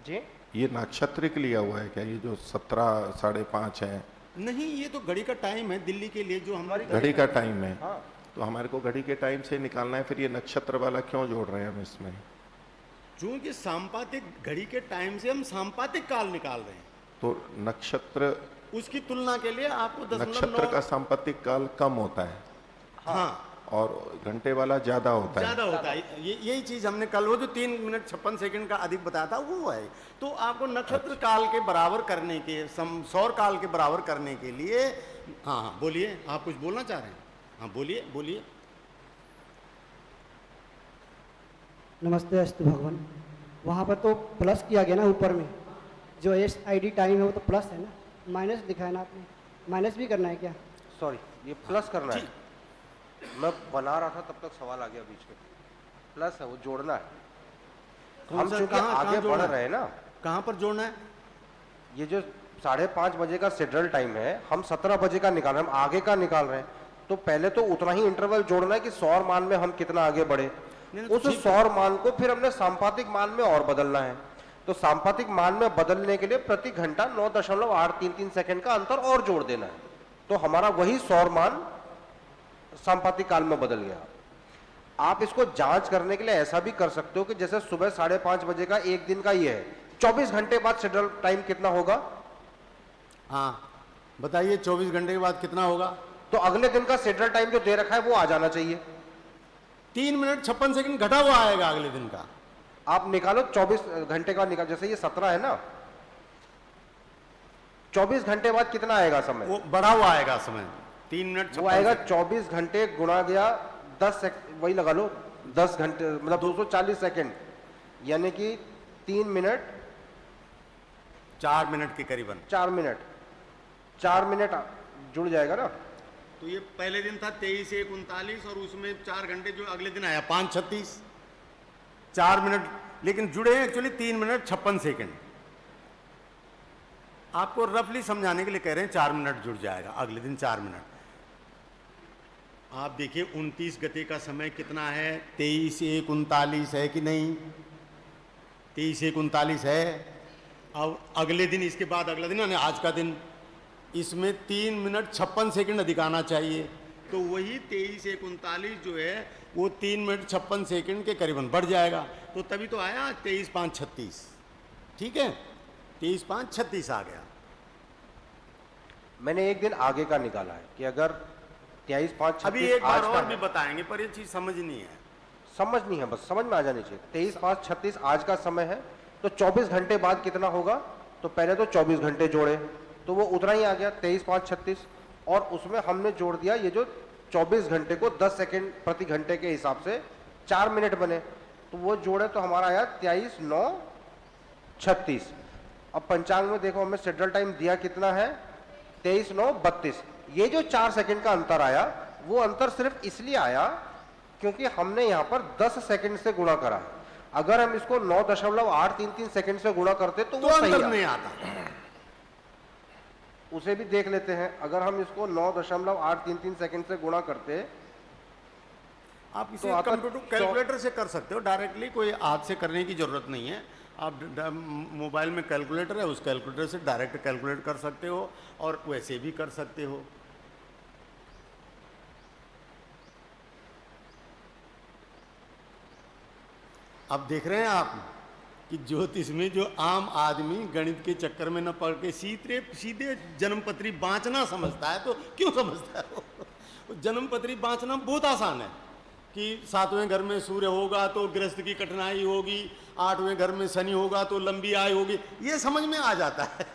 जी, ये नाक्षत्रिक लिया हुआ है क्या? ये जो 17 5:30 है? नहीं, ये तो घड़ी का टाइम है दिल्ली के लिए, जो हमारी घड़ी का टाइम है। हाँ। तो हमारे को घड़ी के टाइम से निकालना है, फिर ये नक्षत्र वाला क्यों जोड़ रहे हैं हम इसमें? चूंकि सांपातिक घड़ी के टाइम से हम सांपातिक काल निकाल रहे हैं, तो नक्षत्र, उसकी तुलना के लिए आपको नक्षत्र का 0.9 सांपातिक काल कम होता है हाँ और घंटे वाला ज्यादा होता है। ज्यादा होता है। यही चीज हमने कल वो जो 3 मिनट 56 सेकंड का अधिक बताया था वो है। तो आपको नक्षत्र काल के बराबर करने के, सौर काल के बराबर करने के लिए, हाँ हाँ बोलिए, आप कुछ बोलना चाह रहे हैं? हाँ बोलिए बोलिए। नमस्ते अस्तु भगवान। वहाँ पर तो प्लस किया गया ना, ऊपर में जो SID टाइम है वो तो प्लस है ना, माइनस दिखा है ना आपने, माइनस भी करना है क्या? सॉरी, ये प्लस करना है। मैं बना रहा था तब तक सवाल आ गया बीच में। प्लस है, वो जोड़ना है। हम चूंकि आगे बढ़ रहे हैं ना। कहाँ पर जोड़ना है? ये जो 5:30 बजे का शेड्यूल टाइम है, हम 17 बजे का निकाल रहे हैं, हम आगे का निकाल रहे हैं। तो पहले तो उतना ही इंटरवल जोड़ना है कि सौर मान में हम कितना आगे बढ़े। नहीं, उस ठीक है। सौर मान को फिर हमने सांपातिक मान में और बदलना है। तो सांपातिक मान में बदलने के लिए प्रति घंटा 9.833 सेकंड का अंतर और जोड़ देना है, तो हमारा वही सौर मान सांपातिक काल में बदल गया। आप इसको जांच करने के लिए ऐसा भी कर सकते हो कि जैसे सुबह 5:30 बजे का एक दिन का ये है, 24 घंटे बाद शेड्यूल टाइम कितना होगा? हाँ बताइए, 24 घंटे के बाद कितना होगा? तो अगले दिन का शेड्यूल टाइम जो दे रखा है वो आ जाना चाहिए। 3 मिनट 56 सेकंड घटा हुआ आएगा अगले दिन का। आप निकालो 24 घंटे का निकाल, जैसे ये 17 है ना, 24 घंटे बाद कितना आएगा समय? वो बढ़ा हुआ आएगा समय, 3 मिनट वो आएगा 24 घंटे गुणा गया 10 वही लगा लो 10 घंटे मतलब 240 सेकंड, यानी कि 3 मिनट 4 मिनट के करीबन। 4 मिनट जुड़ जाएगा ना। तो ये पहले दिन था 23:39 और उसमें 4 घंटे जो अगले दिन आया 5:36, 4 मिनट, लेकिन जुड़े हैं एक्चुअली 3 मिनट 56 सेकंड। आपको रफली समझाने के लिए कह रहे हैं 4 मिनट जुड़ जाएगा अगले दिन 4 मिनट। आप देखिए 29 गते का समय कितना है? 23:39 है कि नहीं? 23:39 है। अब अगले दिन, इसके बाद अगला दिन यानी आज का दिन, इसमें 3 मिनट 56 सेकंड अधिक आना चाहिए। तो वही 23:39 जो है वो 3 मिनट 56 सेकंड के करीबन बढ़ जाएगा। तो तभी तो आया 23:5:36। ठीक है, 23:5:36 आ गया। मैंने एक दिन आगे का निकाला है कि अगर 23:5:36 अभी एक बार आज का और भी है, बताएंगे, पर ये चीज समझनी है। समझ नहीं है, बस समझ में आ जानी चाहिए। 23:5:36 आज का समय है, तो 24 घंटे बाद कितना होगा? तो पहले तो 24 घंटे जोड़े तो वो उतना ही आ गया 23:5:36, और उसमें हमने जोड़ दिया ये जो 24 घंटे को 10 सेकंड प्रति घंटे के हिसाब से 4 मिनट बने, तो वो जोड़े तो हमारा आया 23:9:36। अब पंचांग में देखो हमें शेड्यूल टाइम दिया कितना है? 23:9:32। ये जो 4 सेकंड का अंतर आया वो अंतर सिर्फ इसलिए आया क्योंकि हमने यहाँ पर 10 सेकंड से गुणा करा है। अगर हम इसको 9.833 सेकंड से गुणा करते तो वो सही अंतर आता। नहीं आता। उसे भी देख लेते हैं। अगर हम इसको 9.833 सेकंड से गुणा करते, आप इसे तो आता कंप्यूटर कैलकुलेटर से कर सकते हो डायरेक्टली, कोई हाथ से करने की जरूरत नहीं है। आप मोबाइल में कैलकुलेटर है, उस कैलकुलेटर से डायरेक्ट कैलकुलेट कर सकते हो और वैसे भी कर सकते हो। अब देख रहे हैं आप कि ज्योतिष में जो आम आदमी गणित के चक्कर में न पड़ के सीधे जन्मपत्री बाँचना समझता है, तो क्यों समझता है वो? जन्मपत्री बाँचना बहुत आसान है कि 7वें घर में सूर्य होगा तो गृहस्थ की कठिनाई होगी, 8वें घर में शनि होगा तो लंबी आयु होगी, ये समझ में आ जाता है।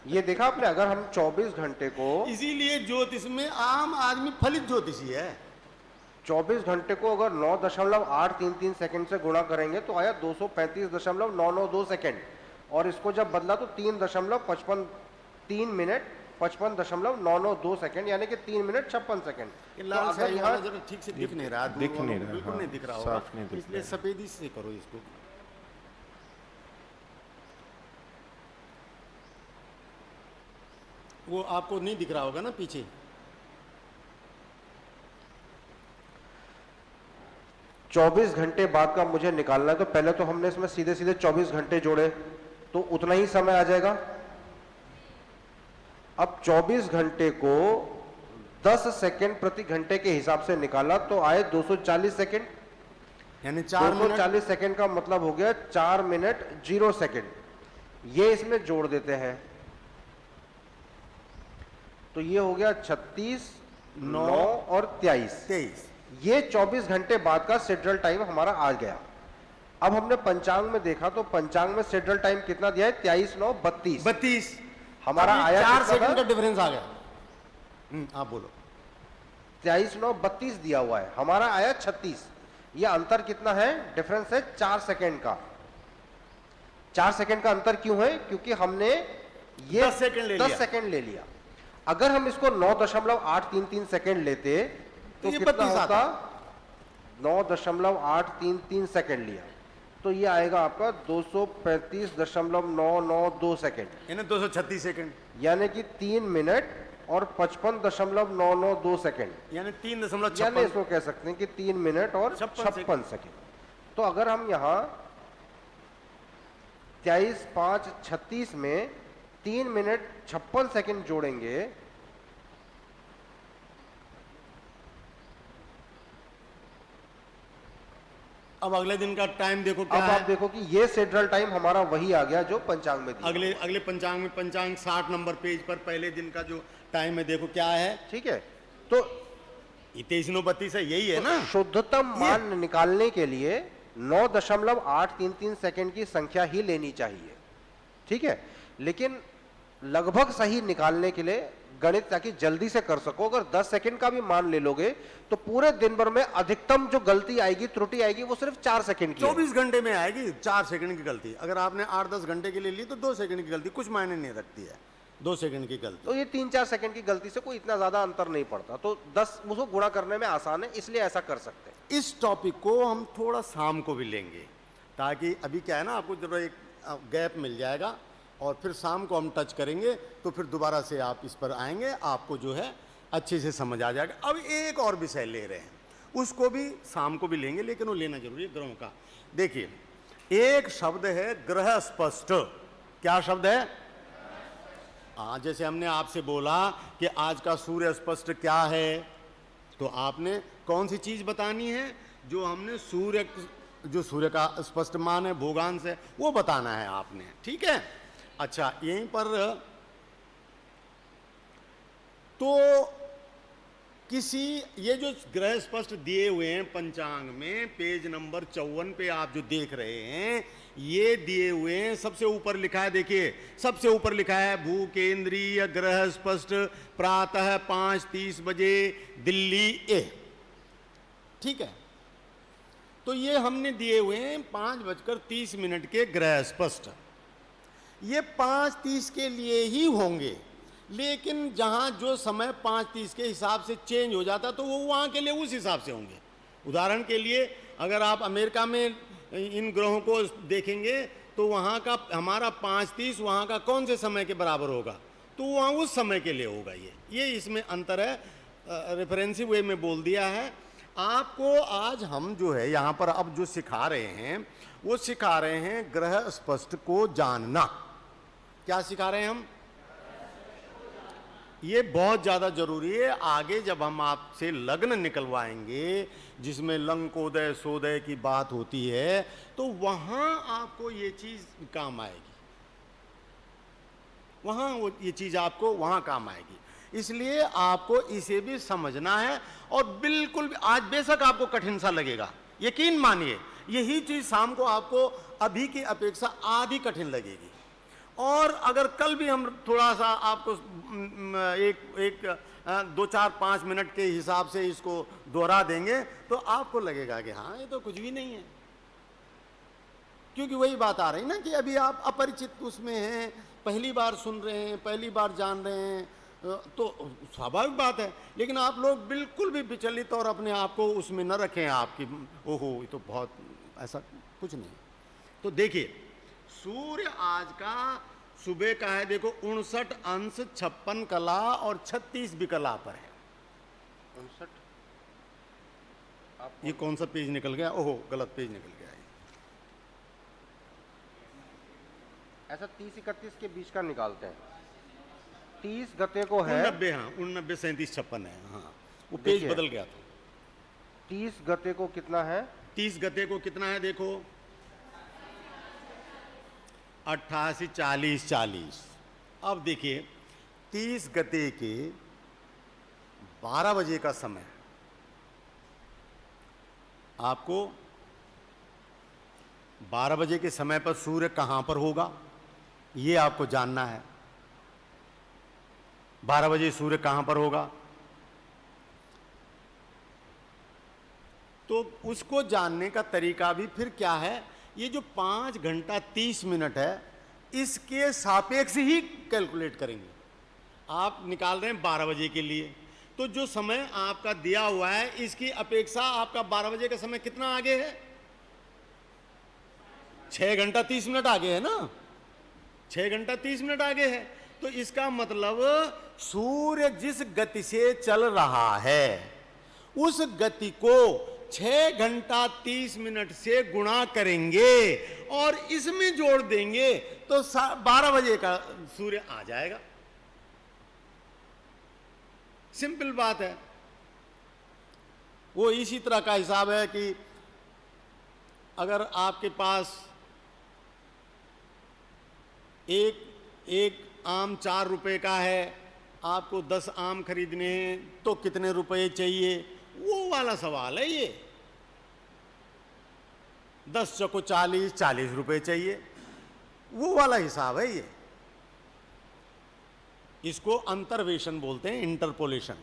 ये देखा आपने, अगर हम 24 घंटे को इसीलिए ज्योतिष में आम आदमी फलित ज्योतिषी है। 24 घंटे को अगर 9.833 सेकंड से गुणा करेंगे तो आया 235.992 सेकंड, और इसको जब बदला तो 3 मिनट 55.992 सेकंड, यानी कि 3 मिनट 56 सेकंड। ये लाल तो शाही अगर वाला यहाँ जरा ठीक से दिख नहीं रहा, दिख नहीं रहा, बिल्कुल हाँ, नहीं दिख रहा होगा, साफ नहीं दिख इसलिए रहा। सफेदी से करो इसको। वो आपको नहीं दिख रहा होगा ना पीछे। चौबीस घंटे बाद का मुझे निकालना है, तो पहले तो हमने इसमें सीधे सीधे 24 घंटे जोड़े तो उतना ही समय आ जाएगा। अब 24 घंटे को 10 सेकंड प्रति घंटे के हिसाब से निकाला तो आए 240 सेकंड, यानी 4 मिनट 240 सेकंड का मतलब हो गया 4 मिनट 0 सेकंड। ये इसमें जोड़ देते हैं तो ये हो गया 36, 9 और 23। ये 24 घंटे बाद का शेड्यूल टाइम हमारा आ गया। अब हमने पंचांग में देखा तो पंचांग में शेड्यूल टाइम कितना दिया है? 23:9:32। हमारा आया 4 कितना सेकंड था? का डिफरेंस आ गया। आप बोलो। 23:9:32 दिया हुआ है, हमारा आया 36। ये अंतर कितना है? डिफरेंस है 4 सेकंड का। 4 सेकंड का अंतर क्यों है? क्योंकि हमने ये 10 सेकंड ले 10 लिया। सेकंड ले लिया। अगर हम इसको 9.833 सेकंड लेते तो ये कितना 32 होता? 9.833 सेकंड लिया तो ये आएगा आपका 235.992 सेकंड, यानी 236 सेकंड, यानी कि 3 मिनट और 55.992 सेकंड, यानी यानी 3.56। इसको कह सकते हैं कि 3 मिनट और 56 56 सेकंड। तो अगर हम यहाँ 23:05:36 में 3 मिनट 56 सेकंड जोड़ेंगे, अब अगले दिन का टाइम देखो अब क्या आप है। देखो कि ये सेंट्रल टाइम हमारा वही आ गया जो पंचांग में दिया। अगले अगले पंचांग में, पंचांग 60 नंबर पेज पर पहले दिन का जो टाइम है देखो क्या है। ठीक है, तो 23:32 है, यही है ना। शुद्धतम मान निकालने के लिए 9.833 सेकंड की संख्या ही लेनी चाहिए। ठीक है, लेकिन लगभग सही निकालने के लिए गणित ताकि जल्दी से कर सको, अगर 10 सेकंड का भी मान ले लोगे तो पूरे दिन भर में अधिकतम जो गलती आएगी, त्रुटि आएगी, वो सिर्फ 4 सेकंड की 24 घंटे में आएगी 4 सेकंड की गलती। अगर आपने 8-10 घंटे के लिए ली तो 2 सेकंड की गलती कुछ मायने नहीं रखती है, 2 सेकंड की गलती। तो ये 3-4 सेकंड की गलती से कोई इतना ज्यादा अंतर नहीं पड़ता, तो 10 उसको गुणा करने में आसान है, इसलिए ऐसा कर सकते हैं। इस टॉपिक को हम थोड़ा शाम को भी लेंगे, ताकि अभी क्या है ना, आपको जरा एक गैप मिल जाएगा और फिर शाम को हम टच करेंगे, तो फिर दोबारा से आप इस पर आएंगे, आपको जो है अच्छे से समझ आ जाएगा। अब एक और विषय ले रहे हैं, उसको भी शाम को भी लेंगे, लेकिन वो लेना जरूरी है, ग्रहों का। देखिए, एक शब्द है ग्रह स्पष्ट। क्या शब्द है? जैसे हमने आपसे बोला कि आज का सूर्य स्पष्ट क्या है, तो आपने कौन सी चीज बतानी है? जो हमने सूर्य का स्पष्ट मान है भोगांश है, वो बताना है आपने। ठीक है, अच्छा, यहीं पर तो ये जो ग्रह स्पष्ट दिए हुए हैं पंचांग में, पेज नंबर 54 पे आप जो देख रहे हैं, ये दिए हुए हैं। सबसे ऊपर लिखा है, देखिए सबसे ऊपर लिखा है भूकेंद्रीय ग्रह स्पष्ट प्रातः 5:30 बजे दिल्ली ए। ठीक है, तो ये हमने दिए हुए हैं 5:30 के ग्रह स्पष्ट। ये 5:30 के लिए ही होंगे, लेकिन जहां जो समय 5:30 के हिसाब से चेंज हो जाता तो वो वहां के लिए उस हिसाब से होंगे। उदाहरण के लिए अगर आप अमेरिका में इन ग्रहों को देखेंगे तो वहां का हमारा 5:30 वहां का कौन से समय के बराबर होगा, तो वहां उस समय के लिए होगा। ये इसमें अंतर है, रेफरेंसिव वे में बोल दिया है आपको। आज हम जो है यहाँ पर अब जो सिखा रहे हैं, वो सिखा रहे हैं ग्रह स्पष्ट को जानना। क्या सिखा रहे हैं हम? ये बहुत ज़्यादा जरूरी है। आगे जब हम आपसे लग्न निकलवाएंगे, जिसमें लंकोदय सोदय की बात होती है, तो वहाँ आपको ये चीज़ काम आएगी, ये चीज़ आपको वहाँ काम आएगी। इसलिए आपको इसे भी समझना है। और बिल्कुल भी आज बेशक आपको कठिन सा लगेगा, यकीन मानिए यही चीज़ शाम को आपको अभी की अपेक्षा आधी कठिन लगेगी। और अगर कल भी हम थोड़ा सा आपको 2-4-5 मिनट के हिसाब से इसको दोहरा देंगे, तो आपको लगेगा कि हाँ ये तो कुछ भी नहीं है। क्योंकि वही बात आ रही ना कि अभी आप अपरिचित उसमें हैं, पहली बार सुन रहे हैं, पहली बार जान रहे हैं, तो स्वाभाविक बात है। लेकिन आप लोग बिल्कुल भी विचलित और अपने आप को उसमें न रखें आपकी ओहो ये तो बहुत ऐसा कुछ नहीं। तो देखिए, सूर्य आज का सुबह का है, देखो 59 अंश 56 कला और 36 विकला पर है। 59 ये कौन सा पेज निकल गया? ओहो, गलत पेज निकल गया है। ऐसा 30-31 के बीच का निकालते हैं। 30 गते को है 89, हाँ 89 37 56 है। हाँ वो पेज बदल गया था। 30 गते को कितना है? 30 गते को कितना है? देखो 88 40 40। अब देखिए 30 गते के 12 बजे का समय आपको 12 बजे के समय पर सूर्य कहां पर होगा ये आपको जानना है। 12 बजे सूर्य कहां पर होगा, तो उसको जानने का तरीका भी फिर क्या है, ये जो 5 घंटा 30 मिनट है इसके सापेक्ष ही कैलकुलेट करेंगे। आप निकाल रहे हैं 12 बजे के लिए, तो जो समय आपका दिया हुआ है इसकी अपेक्षा आपका 12 बजे का समय कितना आगे है? 6 घंटा 30 मिनट आगे है ना, 6 घंटा 30 मिनट आगे है। तो इसका मतलब सूर्य जिस गति से चल रहा है उस गति को 6 घंटा 30 मिनट से गुणा करेंगे और इसमें जोड़ देंगे तो 12 बजे का सूर्य आ जाएगा। सिंपल बात है। वो इसी तरह का हिसाब है कि अगर आपके पास एक आम 4 रुपए का है, आपको 10 आम खरीदने हैं तो कितने रुपए चाहिए, वो वाला सवाल है ये। 10 चौको 40 रुपए चाहिए, वो वाला हिसाब है ये। इसको अंतर्वेशन बोलते हैं, इंटरपोलेशन।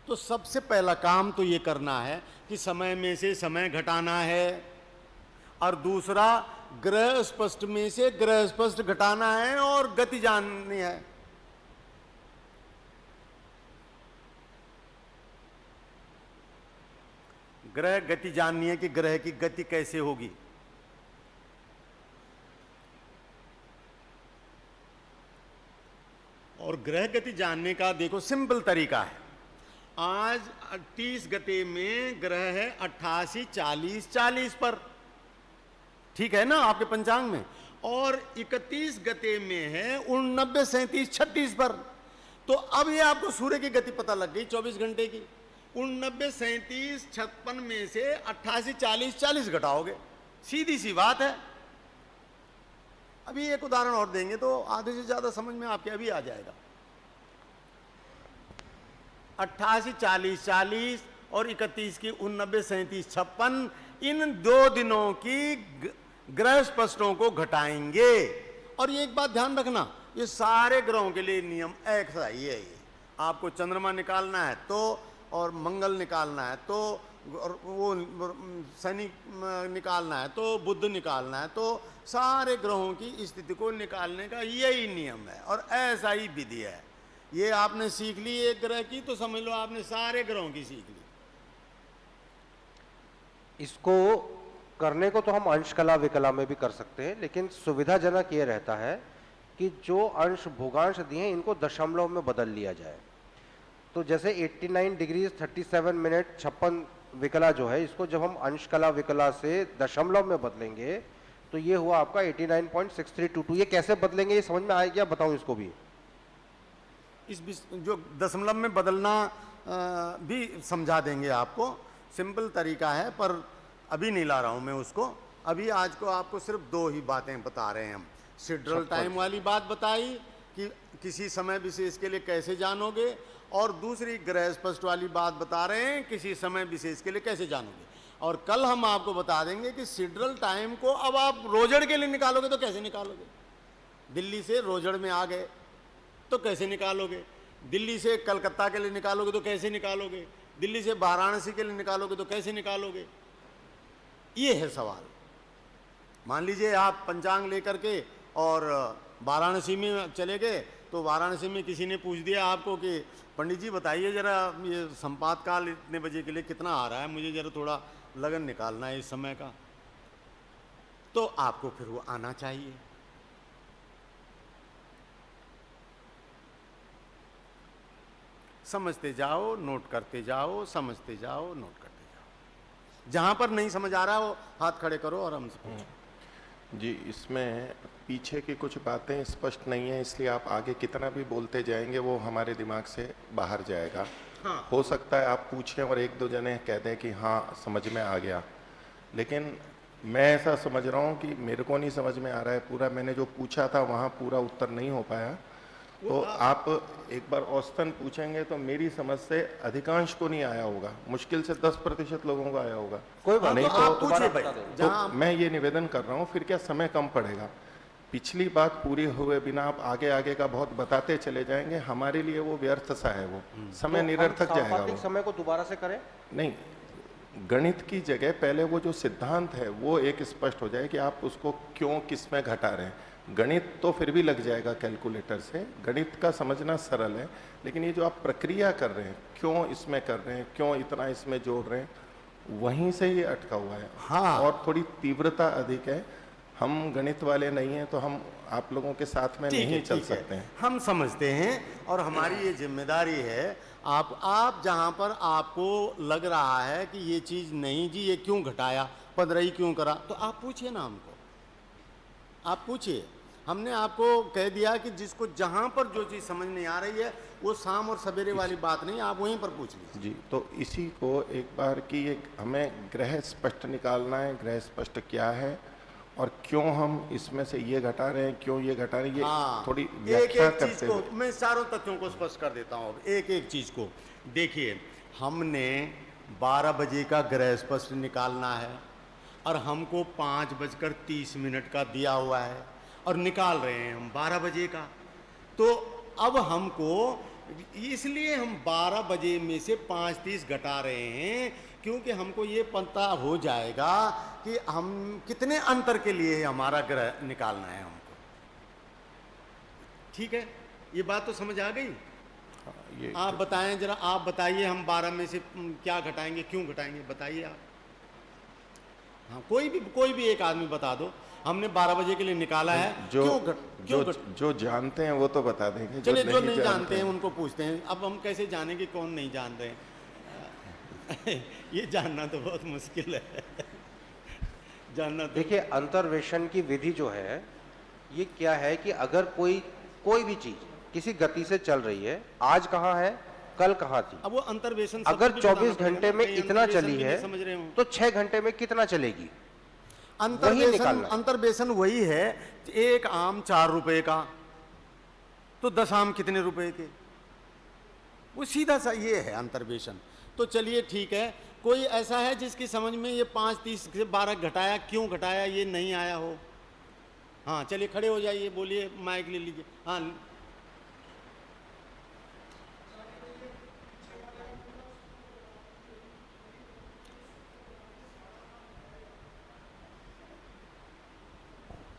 तो सबसे पहला काम तो ये करना है कि समय में से समय घटाना है, और दूसरा ग्रह स्पष्ट में से ग्रह स्पष्ट घटाना है और गति जाननी है। ग्रह गति जाननी है कि ग्रह की गति कैसे होगी। और ग्रह गति जानने का देखो सिंपल तरीका है। आज 30 गते में ग्रह है 88, 40, 40 पर, ठीक है ना आपके पंचांग में, और 31 गते में है 89, 37, 36 पर। तो अब ये आपको सूर्य की गति पता लग गई 24 घंटे की। 89, 37, 56 में से 88, 40, 40 घटाओगे, सीधी सी बात है। अभी एक उदाहरण और देंगे तो आधे से ज्यादा समझ में आपके अभी आ जाएगा। 88, 40, 40 और 31 की 89, 37, 56, इन 2 दिनों की ग्रह स्पष्टों को घटाएंगे। और ये एक बात ध्यान रखना, ये सारे ग्रहों के लिए नियम एक सा ही है। ये आपको चंद्रमा निकालना है तो, और मंगल निकालना है तो, और वो शनि निकालना है तो, बुध निकालना है तो, सारे ग्रहों की स्थिति को निकालने का यही नियम है और ऐसा ही विधि है। ये आपने सीख ली एक ग्रह की तो समझ लो आपने सारे ग्रहों की सीख ली। इसको करने को तो हम अंश कला विकला में भी कर सकते हैं, लेकिन सुविधाजनक ये रहता है कि जो अंश भोगांश दिए हैं इनको दशमलव में बदल लिया जाए। तो जैसे 89 डिग्री 37 मिनट 56 विकला जो है, इसको जब हम अंश कला विकला से दशमलव में बदलेंगे तो ये हुआ आपका 89.6322। ये कैसे बदलेंगे ये समझ में आएगा, बताऊं इसको भी? इस जो दशमलव में बदलना भी समझा देंगे आपको, सिंपल तरीका है, पर अभी नहीं ला रहा हूं मैं उसको। अभी आज को आपको सिर्फ 2 ही बातें बता रहे हैं हम। सिड्रल टाइम वाली बात बताई कि किसी समय विशेष के लिए कैसे जानोगे, और दूसरी ग्रह स्पष्ट वाली बात बता रहे हैं किसी समय विशेष के लिए कैसे जानोगे। और कल हम आपको बता देंगे कि सिड्रल टाइम को अब आप रोजड़ के लिए निकालोगे तो कैसे निकालोगे। दिल्ली से रोजड़ में आ गए तो कैसे निकालोगे, दिल्ली से कलकत्ता के लिए निकालोगे तो कैसे निकालोगे, दिल्ली से वाराणसी के लिए निकालोगे तो कैसे निकालोगे, ये है सवाल। मान लीजिए आप पंचांग लेकर के और वाराणसी में चले गए, तो वाराणसी में किसी ने पूछ दिया आपको कि पंडित जी बताइए जरा ये संपात काल इतने बजे के लिए कितना आ रहा है, मुझे जरा थोड़ा लगन निकालना है इस समय का, तो आपको फिर वो आना चाहिए। समझते जाओ, नोट करते जाओ, समझते जाओ, नोट करते जाओ। जहां पर नहीं समझ आ रहा हो हाथ खड़े करो और हमसे पूछो। जी, इसमें पीछे की कुछ बातें स्पष्ट नहीं है, इसलिए आप आगे कितना भी बोलते जाएंगे वो हमारे दिमाग से बाहर जाएगा। हाँ। हो सकता है आप पूछें और 1-2 जने कह दें कि हाँ समझ में आ गया, लेकिन मैं ऐसा समझ रहा हूँ कि मेरे को नहीं समझ में आ रहा है पूरा। मैंने जो पूछा था वहाँ पूरा उत्तर नहीं हो पाया, तो आप एक बार औसतन पूछेंगे तो मेरी समझ से अधिकांश को नहीं आया होगा, मुश्किल से 10% लोगों को आया होगा। कोई बात नहीं तो तो, आप पूछिए भाई, तो जहां मैं ये निवेदन कर रहा हूँ, फिर क्या समय कम पड़ेगा। पिछली बात पूरी हुए बिना आप आगे आगे का बहुत बताते चले जाएंगे, हमारे लिए वो व्यर्थ सा है, वो समय निरर्थक जाएगा। सांपातिक वो समय को दोबारा से करें। नहीं, गणित की जगह पहले वो जो सिद्धांत है वो एक स्पष्ट हो जाए कि आप उसको क्यों किस में घटा रहे हैं। गणित तो फिर भी लग जाएगा कैलकुलेटर से, गणित का समझना सरल है, लेकिन ये जो आप प्रक्रिया कर रहे हैं, क्यों इसमें कर रहे हैं, क्यों इतना इसमें जोड़ रहे हैं, वहीं से ये अटका हुआ है। हाँ। और थोड़ी तीव्रता अधिक है। हम गणित वाले नहीं हैं, तो हम आप लोगों के साथ में नहीं चल ठीक है। सकते हैं। हम समझते हैं और हमारी ये जिम्मेदारी है। आप जहाँ पर आपको लग रहा है कि ये चीज़ नहीं जी, ये क्यों घटाया, 15 ही क्यों करा, तो आप पूछिए ना हमको, आप पूछिए। हमने आपको कह दिया कि जिसको जहाँ पर जो चीज़ समझ नहीं आ रही है वो शाम और सवेरे वाली बात नहीं, आप वहीं पर पूछ लीजिए। जी, तो इसी को एक बार कि ये हमें ग्रह स्पष्ट निकालना है, ग्रह स्पष्ट क्या है और क्यों हम इसमें से ये घटा रहे हैं, क्यों ये घटा रहे हैं, ये थोड़ी एक व्याख्या एक चीज करते को हुए। मैं सारों तथ्यों को स्पष्ट कर देता हूँ। एक एक चीज को देखिए, हमने 12 बजे का ग्रह स्पष्ट निकालना है और हमको 5:30 का दिया हुआ है और निकाल रहे हैं हम 12 बजे का। तो अब हमको, इसलिए हम 12 बजे में से 5:30 घटा रहे हैं क्योंकि हमको ये पता हो जाएगा कि हम कितने अंतर के लिए हमारा ग्रह निकालना है हमको। ठीक है, ये बात तो समझ आ गई। ये आप बताएं जरा, आप बताइए हम 12 में से क्या घटाएंगे, क्यों घटाएंगे, बताइए आप। हाँ, कोई भी एक आदमी बता दो। हमने 12 बजे के लिए निकाला है, जो जानते हैं वो तो बता देंगे, चलिए जो नहीं जानते हैं उनको पूछते हैं। अब हम कैसे जानें कि कौन नहीं जान रहे हैं? ये जानना तो बहुत मुश्किल है। जानना तो देखिए, अंतर्वेशन की विधि जो है ये क्या है कि अगर कोई भी चीज किसी गति से चल रही है, आज कहाँ है, कल कहाँ थी, अब वो अंतर्वेशन अगर शब्द भी 24 बताना घंटे में पड़ेगा, इतना अंतर्वेशन चली भी है नहीं समझ रहे हूँ। तो 6 घंटे में कितना चलेगी, वही अंतर्वेशन निकालना। अंतर्वेशन वही है, एक आम 4 रुपए का तो 10 आम कितने रुपए के, वो सीधा सा ये है अंतर्वेशन। तो चलिए ठीक है, कोई ऐसा है जिसकी समझ में ये 5:30 से 12 घटाया, क्यों घटाया ये नहीं आया हो? हाँ चलिए खड़े हो जाइए, बोलिए, माइक ले लीजिए। हाँ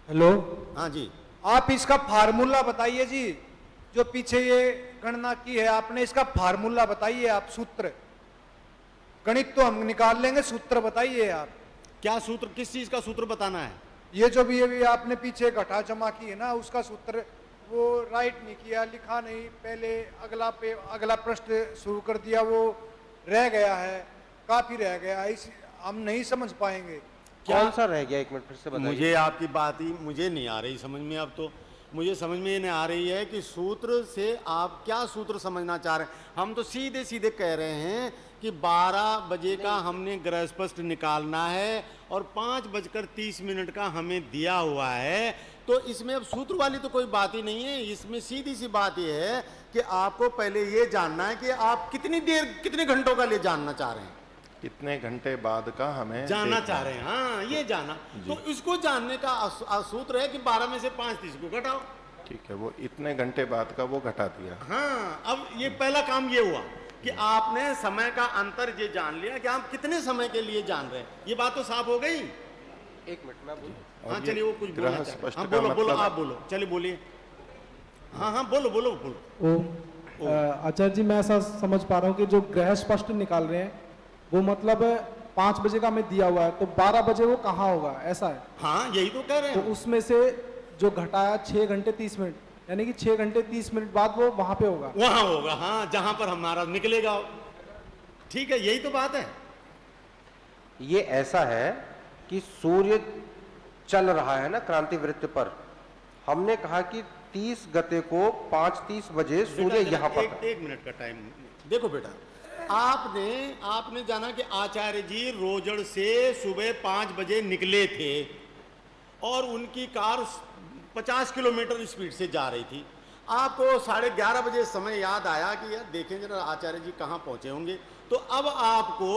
हेलो, हाँ जी, आप इसका फार्मूला बताइए जी, जो पीछे ये गणना की है आपने, इसका फार्मूला बताइए आप, सूत्र। गणित तो हम निकाल लेंगे, सूत्र बताइए आप। क्या सूत्र, किस चीज का सूत्र बताना है? ये जो भी अभी आपने पीछे घटा जमा की है ना, उसका सूत्र वो राइट नहीं किया, लिखा नहीं, पहले अगला प्रश्न शुरू कर दिया, वो रह गया है, काफी रह गया है, इस हम नहीं समझ पाएंगे। कौन सा रह गया, एक मिनट फिर से बताइए। मुझे आपकी बात ही मुझे नहीं आ रही समझ में। अब तो मुझे समझ में ये नहीं आ रही है कि सूत्र से आप क्या सूत्र समझना चाह रहे हैं। हम तो सीधे सीधे कह रहे हैं कि 12 बजे का हमने ग्रह स्पष्ट निकालना है और 5:30 का हमें दिया हुआ है। तो इसमें अब सूत्र वाली तो कोई बात ही नहीं है। इसमें सीधी सी बात ये है कि आपको पहले ये जानना है कि आप कितनी देर, कितने घंटों का लिए जानना चाह रहे हैं, कितने घंटे बाद का हमें जानना देखना चाह रहे हैं। हाँ, ये जाना। तो इसको जानने का सूत्र है कि 12 में से 5:30 को घटाओ। ठीक है, वो इतने घंटे बाद का वो घटा दिया। हाँ, अब ये पहला काम ये हुआ कि आपने समय का अंतर ये जान लिया कि आप कितने समय के लिए जान रहे हैं। ये बात तो साफ हो गई। एक मिनट मैं बोलूं। हाँ और चलिए, ये वो कुछ बोलना ग्रह चाह रहे हैं। स्पष्ट हाँ का बोलो, मतलब- आप बोलो, चलिए बोलिए। हाँ हाँ बोलो बोलो बोलो। ओ आचार्य जी, मैं ऐसा समझ पा रहा हूँ कि जो ग्रह स्पष्ट निकाल रहे हैं वो मतलब 5 बजे का हमें दिया हुआ है, तो 12 बजे वो कहाँ होगा, ऐसा है? हाँ यही तो कह रहे तो हैं। उसमें से जो घटाया 6 घंटे 30 मिनट, यानी कि 6 घंटे 30 मिनट बाद वो वहां पे होगा। वहां होगा, हाँ, जहां पर हमारा निकलेगा। ठीक है, यही तो बात है। ये ऐसा है कि सूर्य चल रहा है ना क्रांति वृत्त पर, हमने कहा कि 30 गते को 5:30 बजे सूर्य बेटा, यहाँ पर था। एक मिनट का टाइम देखो बेटा। आपने जाना कि आचार्य जी रोजड़ से सुबह 5 बजे निकले थे और उनकी कार 50 किलोमीटर स्पीड से जा रही थी। आपको 11:30 बजे समय याद आया कि यार देखें जरा आचार्य जी कहाँ पहुँचे होंगे। तो अब आपको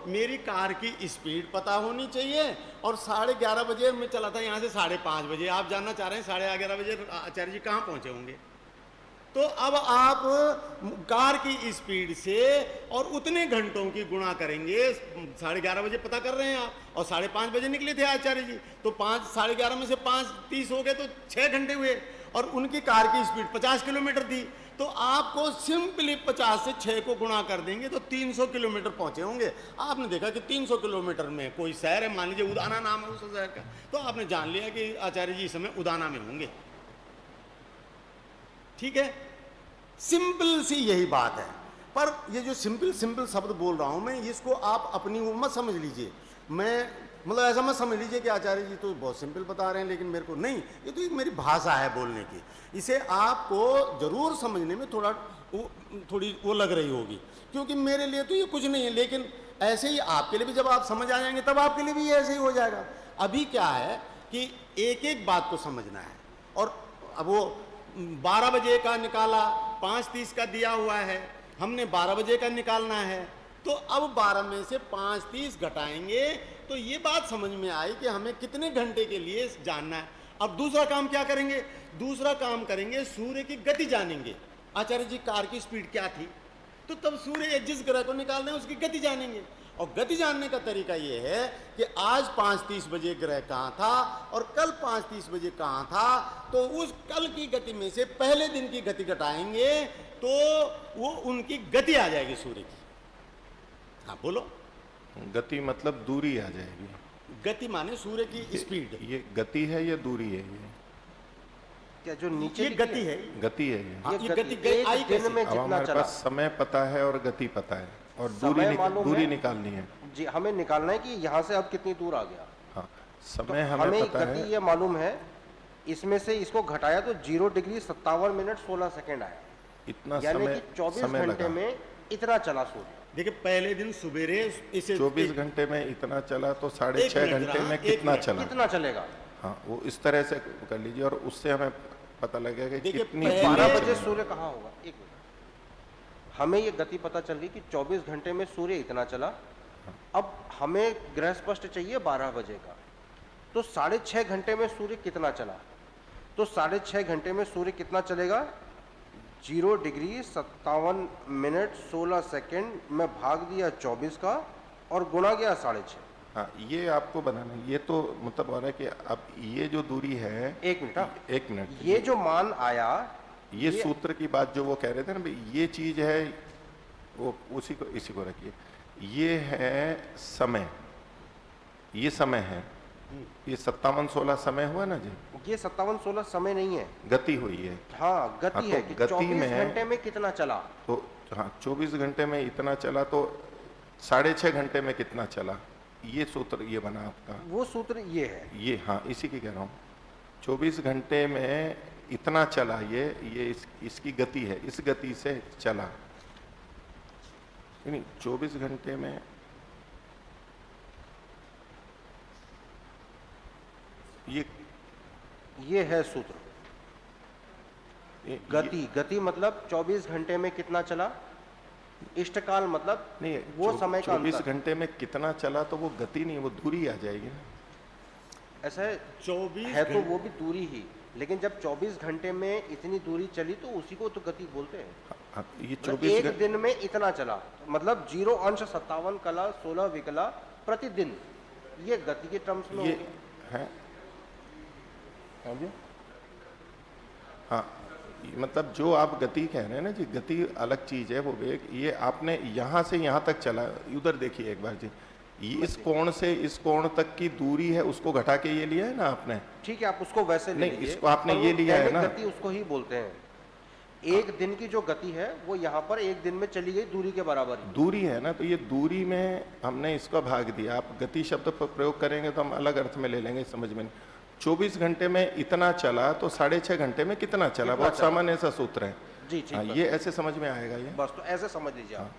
मेरी कार की स्पीड पता होनी चाहिए और 11:30 बजे मैं चला था यहाँ से 5:30 बजे। आप जानना चाह रहे हैं 11:30 बजे आचार्य जी कहाँ पहुँचे होंगे। तो अब आप कार की स्पीड से और उतने घंटों की गुणा करेंगे। 11:30 बजे पता कर रहे हैं आप और 5:30 बजे निकले थे आचार्य जी, तो 11:30 में से 5:30 हो गए तो 6 घंटे हुए और उनकी कार की स्पीड 50 किलोमीटर थी, तो आपको सिंपली 50 से 6 को गुणा कर देंगे तो 300 किलोमीटर पहुंचे होंगे। आपने देखा कि 300 किलोमीटर में कोई शहर है, मान लीजिए उदाना नाम है उस शहर का, तो आपने जान लिया कि आचार्य जी इस समय उदाना में होंगे। ठीक है, सिंपल सी यही बात है। पर ये जो सिंपल सिंपल शब्द बोल रहा हूं मैं, इसको आप अपनी वो मत समझ लीजिए। मैं मतलब ऐसा मत समझ लीजिए कि आचार्य जी तो बहुत सिंपल बता रहे हैं लेकिन मेरे को नहीं, ये तो एक मेरी भाषा है बोलने की। इसे आपको जरूर समझने में थोड़ी वो लग रही होगी, क्योंकि मेरे लिए तो ये कुछ नहीं है, लेकिन ऐसे ही आपके लिए भी जब आप समझ आ जाएंगे तब आपके लिए भी ऐसे ही हो जाएगा। अभी क्या है कि एक एक बात को समझना है। और अब वो 12 बजे का निकाला, 5:30 का दिया हुआ है, हमने 12 बजे का निकालना है, तो अब 12 में से 5:30 घटाएंगे तो ये बात समझ में आई कि हमें कितने घंटे के लिए जानना है। अब दूसरा काम क्या करेंगे? दूसरा काम करेंगे, सूर्य की गति जानेंगे। आचार्य जी कार की स्पीड क्या थी, तो तब सूर्य जिस ग्रह को निकालना है उसकी गति जानेंगे। और गति जानने का तरीका ये है कि आज 5:30 बजे ग्रह कहाँ था और कल 5:30 बजे कहाँ था, तो उस कल की गति में से पहले दिन की गति घटाएंगे तो वो उनकी गति आ जाएगी सूर्य की। हाँ बोलो। गति मतलब दूरी आ जाएगी। गति माने सूर्य की स्पीड। ये गति है या दूरी है? ये क्या जो नीचे ये गति है, गति है ये। हाँ, ये गति एक आई दिन कैसे? में अब जितना हमारे चला, पास समय पता है और गति पता है और समय मालूम दूरी है। निकालनी है। जी हमें निकालना है कि यहाँ से अब कितनी दूर आ गया। हाँ, तो समय हमें हमें पता गति है। ये मालूम है, इसमें से इसको घटाया तो 0 डिग्री 57 मिनट 16 सेकेंड आया, इतना यानी समय कि 24 समय घंटे लगा। में इतना चला सूर्य। देखिए पहले दिन सुबेरे इसे 24 घंटे में इतना चला तो 6.5 मिनट घंटे जरा, में एक कितना मिनट, चला? कितना चलेगा? हाँ, वो इस तरह से कर लीजिए और उससे हमें पता लगेगा कि देखिए, कितनी पहले- 12 दूरी बजे चली। सूर्य कहाँ होगा? एक मिनट, हमें ये गति पता चल गई कि 24 घंटे में सूर्य इतना चला। अब हमें ग्रह स्पष्ट चाहिए 12 बजे का, तो 6.5 घंटे में सूर्य कितना चला? तो 6.5 घंटे में सूर्य कितना चलेगा? 0 डिग्री 57 मिनट 16 सेकेंड में भाग दिया 24 का और गुणा गया 6.5। हाँ, ये आपको बनाना है। ये तो मतलब हो रहा है कि अब ये जो दूरी है, एक मिनट, हाँ। एक मिनट, ये जो मान आया, ये सूत्र की बात जो वो कह रहे थे ना भाई, ये चीज है वो इसी को रखिए। ये है समय, ये समय है, ये 57-16 समय हुआ ना जी, ये 57-16 समय नहीं है, गति हुई है। हाँ गति हाँ, तो है कि गति 24 में- घंटे में कितना चला। तो हाँ, 24 घंटे में इतना चला तो 6.5 घंटे में कितना चला, ये सूत्र ये बना आपका। वो सूत्र ये है। ये हाँ, इसी की कह रहा हूँ। 24 घंटे में इतना चला, ये इसकी गति है, इस गति से चला। नहीं, 24 घंटे में ये है सूत्र। ये- गति मतलब 24 घंटे में कितना चला, इष्टकाल मतलब नहीं, वो समय का 24 अंतर। घंटे में कितना चला तो वो गति नहीं, वो दूरी आ जाएगी ना। ऐसा है, 24 है तो वो भी दूरी ही, लेकिन जब 24 घंटे में इतनी दूरी चली तो उसी को तो गति बोलते हैं। हाँ, ये मतलब 24 एक घंटे दिन में इतना चला, मतलब 0 अंश 57 कला 16 विकला प्रतिदिन, ये गति के टर्म्स में ये होगी। है। हाँ, मतलब जो आप गति कह रहे हैं ना जी, गति अलग चीज है, वो वेग। ये आपने यहाँ से यहाँ तक चला, उधर देखिए एक बार जी, ये इस कोण से इस कोण तक की दूरी है, उसको घटा के ये लिया है ना आपने। ठीक है, आप उसको वैसे ले नहीं, लीजिए, इसको आपने पर ये वो लिया है दैनिक ना। गति उसको ही बोलते हैं। एक दिन की जो गति है वो यहाँ पर एक दिन में चली गई दूरी के बराबर ही। दूरी है ना, तो ये दूरी में हमने इसका भाग दिया। आप गति शब्द पर प्रयोग करेंगे तो हम अलग अर्थ में ले लेंगे, समझ में नहीं। 24 घंटे में इतना चला तो 6.5 घंटे में कितना चला, कितना बहुत चला? सामान्य सा सूत्र है। जी ठीक हाँ, है, ये ऐसे समझ में आएगा ये। बस तो ऐसे समझ लीजिए आप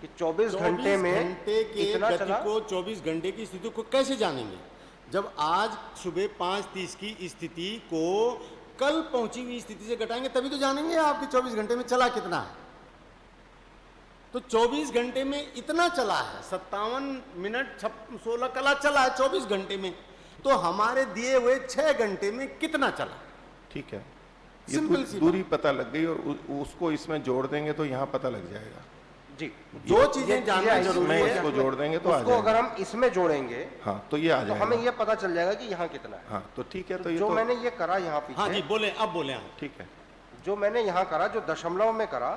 कि 24 घंटे 24 में घंटे के इतना गति चला। को, 24 घंटे की स्थिति को कैसे जानेंगे? जब आज सुबह 5:30 की स्थिति को कल पहुंची हुई स्थिति से घटाएंगे तभी तो जानेंगे आपके 24 घंटे में चला कितना है। तो 24 घंटे में इतना चला है, 57 मिनट 16 कला चला है 24 घंटे में, तो हमारे दिए हुए 6 घंटे में कितना चला? ठीक है, ये सिंपल सी दूरी पता लग गई और उसको इसमें जोड़ देंगे तो यहाँ पता लग जाएगा। जी जो ये चीजें जानना आई- जरूरी इसमें है इसको जोड़ देंगे तो आ उसको अगर जाएगा। हम इसमें जोड़ेंगे हाँ तो ये आ तो हमें जाएगा। ये पता चल जाएगा कि यहाँ कितना है। हाँ तो ठीक है, तो ये जो तो मैंने ये करा यहाँ हाँ जी पीछे, बोले, अब बोले आप। ठीक है। जो मैंने यहाँ करा, जो दशमलव में करा,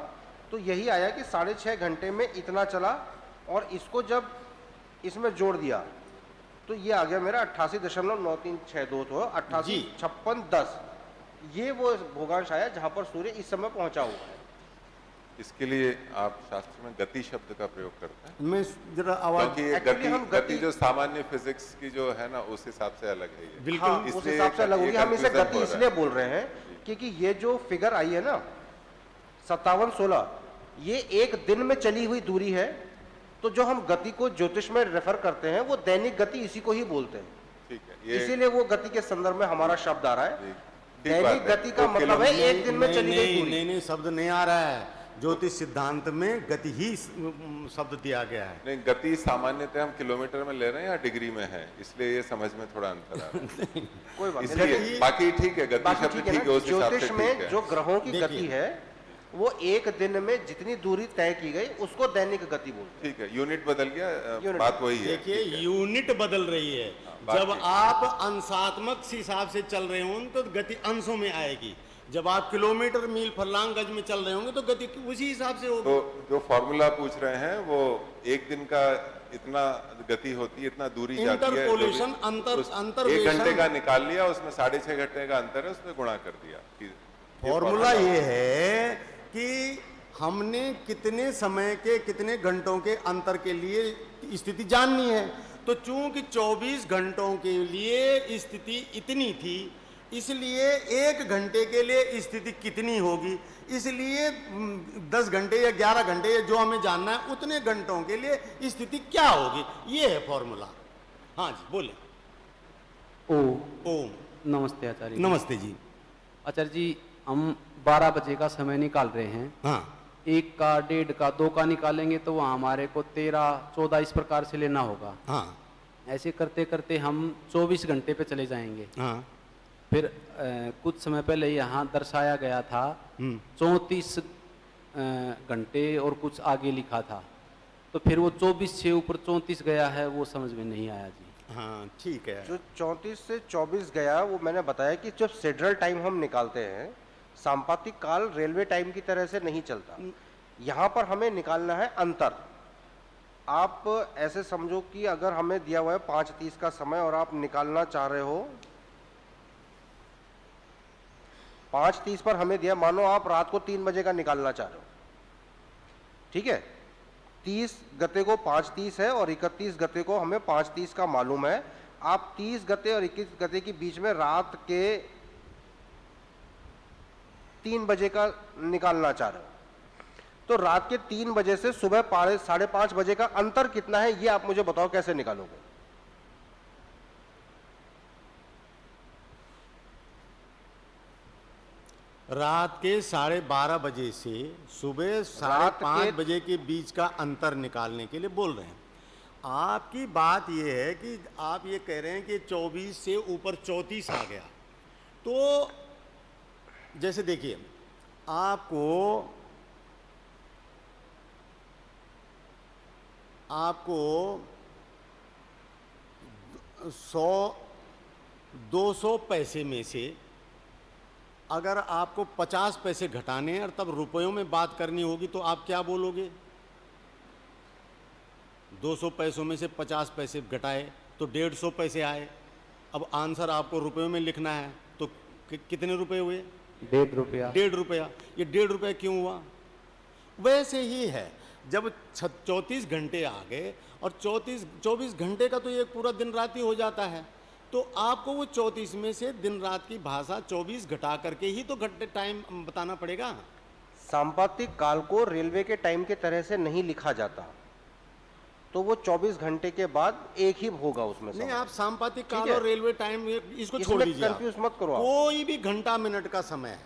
तो यही आया कि 6.5 घंटे में इतना चला, और इसको जब इसमें जोड़ दिया तो ये आ गया मेरा 88.9362, तो 88 जी। 56 10। ये वो भोगांश आया जहां पर सूर्य इस समय पहुंचा हुआ है। इसके लिए आप शास्त्र में गति शब्द का प्रयोग करते हैं, मैं जरा आवाज, क्योंकि ये Actually गति हम गति गति- जो सामान्य फिजिक्स की जो है ना, उस हिसाब से अलग है ये। बिल्कुल। हाँ, उस इसलिए हिसाब से अलग ये होगी। हम इसे confusion गति हो रहा है। इसलिए बोल रहे हैं क्योंकि ये जो फिगर आई है ना 5716, ये एक दिन में चली हुई दूरी है। तो जो हम गति को ज्योतिष में रेफर करते हैं वो दैनिक गति इसी को ही बोलते हैं, ठीक है, ये इसीलिए वो गति के संदर्भ में हमारा शब्द आ रहा है। ठीक बात दैनिक है। गति का तो मतलब है एक दिन में चली गई नहीं, दूरी। नहीं नहीं, शब्द नहीं आ रहा है। ज्योतिष सिद्धांत में गति ही शब्द दिया गया है। नहीं, गति सामान्यतः हम किलोमीटर में ले रहे हैं या डिग्री में है, इसलिए ये समझ में थोड़ा अंतर आ रहा है। कोई बात नहीं। इसलिए बाकी ठीक है, गति बाकी शब्द ठीक है ठीक है, ना, उस हिसाब से ज्योतिष ठीक में है। जो ग्रहों की देखिए। गति है वो एक दिन में जितनी दूरी तय की गई उसको दैनिक गति बोलते हैं। ठीक है, यूनिट बदल गया, यूनिट। बात वही है। देखिए ठीक है। यूनिट बदल रही है। बात जब ठीक। आप अंशात्मक हिसाब से चल रहे हों तो गति अंशों में आएगी। जब आप किलोमीटर मील फरलांग गज में चल रहे होंगे तो गति उसी हिसाब से होगी। तो जो फॉर्मूला पूछ रहे हैं वो एक दिन का इतना गति होती है, इतना दूरी जाती है। इंटरपोलेशन, जो भी- अंतर- उस अंतर्वेशन। 1 घंटे का निकाल लिया, उसमें 6.5 घंटे का अंतर है, उसमें गुणा कर दिया। ये फॉर्मूला ये है कि हमने कितने समय के, कितने घंटों के अंतर के लिए स्थिति जाननी है। तो चूंकि 24 घंटों के लिए स्थिति इतनी थी, इसलिए 1 घंटे के लिए स्थिति कितनी होगी, इसलिए 10 घंटे या 11 घंटे या जो हमें जानना है उतने घंटों के लिए स्थिति क्या होगी, ये है फॉर्मूला। हाँ जी बोले। ओम। नमस्ते आचार्य जी। नमस्ते जी। आचार्य जी, हम 12 बजे का समय निकाल रहे हैं। हाँ 1 का, 1.5 का, 2 का निकालेंगे तो वहाँ हमारे को 13, 14 इस प्रकार से लेना होगा। हाँ ऐसे करते करते हम 24 घंटे पे चले जाएंगे। हाँ। फिर कुछ समय पहले यहाँ दर्शाया गया था 34 घंटे और कुछ आगे लिखा था, तो फिर वो 24 से ऊपर 34 गया है, वो समझ में नहीं आया जी। हाँ ठीक है। जो 34 से 24 गया वो मैंने बताया कि जब शेड्यूल टाइम हम निकालते हैं, सांपातिक काल रेलवे टाइम की तरह से नहीं चलता। यहाँ पर हमें निकालना है अंतर। आप ऐसे समझो कि अगर हमें दिया हुआ है 5:30 का समय और आप निकालना चाह रहे हो 5:30 पर हमें दिया, मानो आप रात को 3 बजे का निकालना चाह रहे हो, ठीक है। 30 गते को 5:30 है और 31 गते को हमें 5:30 का मालूम है। आप 30 गते और 21 गते के बीच में रात के 3 बजे का निकालना चाह रहे हो, तो रात के 3 बजे से सुबह 5:30 बजे का अंतर कितना है, ये आप मुझे बताओ कैसे निकालोगे। रात के 12:30 बजे से सुबह रात 5:30 के- बजे के बीच का अंतर निकालने के लिए बोल रहे हैं। आपकी बात यह है कि आप ये कह रहे हैं कि 24 से ऊपर 34 आ गया, तो जैसे देखिए आपको 200 पैसे में से अगर आपको 50 पैसे घटाने हैं और तब रुपयों में बात करनी होगी तो आप क्या बोलोगे? 200 पैसों में से 50 पैसे घटाए तो 150 पैसे आए। अब आंसर आपको रुपयों में लिखना है तो कितने रुपए हुए? 1.5 रुपया। 1.5 रुपया। ये 1.5 रुपया क्यों हुआ? वैसे ही है, जब 34 घंटे आ गए और 24 घंटे का तो ये पूरा दिन रात ही हो जाता है, तो आपको वो 34 में से दिन रात की भाषा 24 घटा करके ही तो घंटे टाइम बताना पड़ेगा। सांपातिक काल को रेलवे के टाइम के तरह से नहीं लिखा जाता, तो वो 24 घंटे के बाद एक ही होगा उसमें नहीं, समय। आप सांपातिक काल है। और रेलवे टाइम इसको छोड़ इसमें दीजिए आप। कंफ्यूज मत करो आप। कोई भी घंटा मिनट का समय है,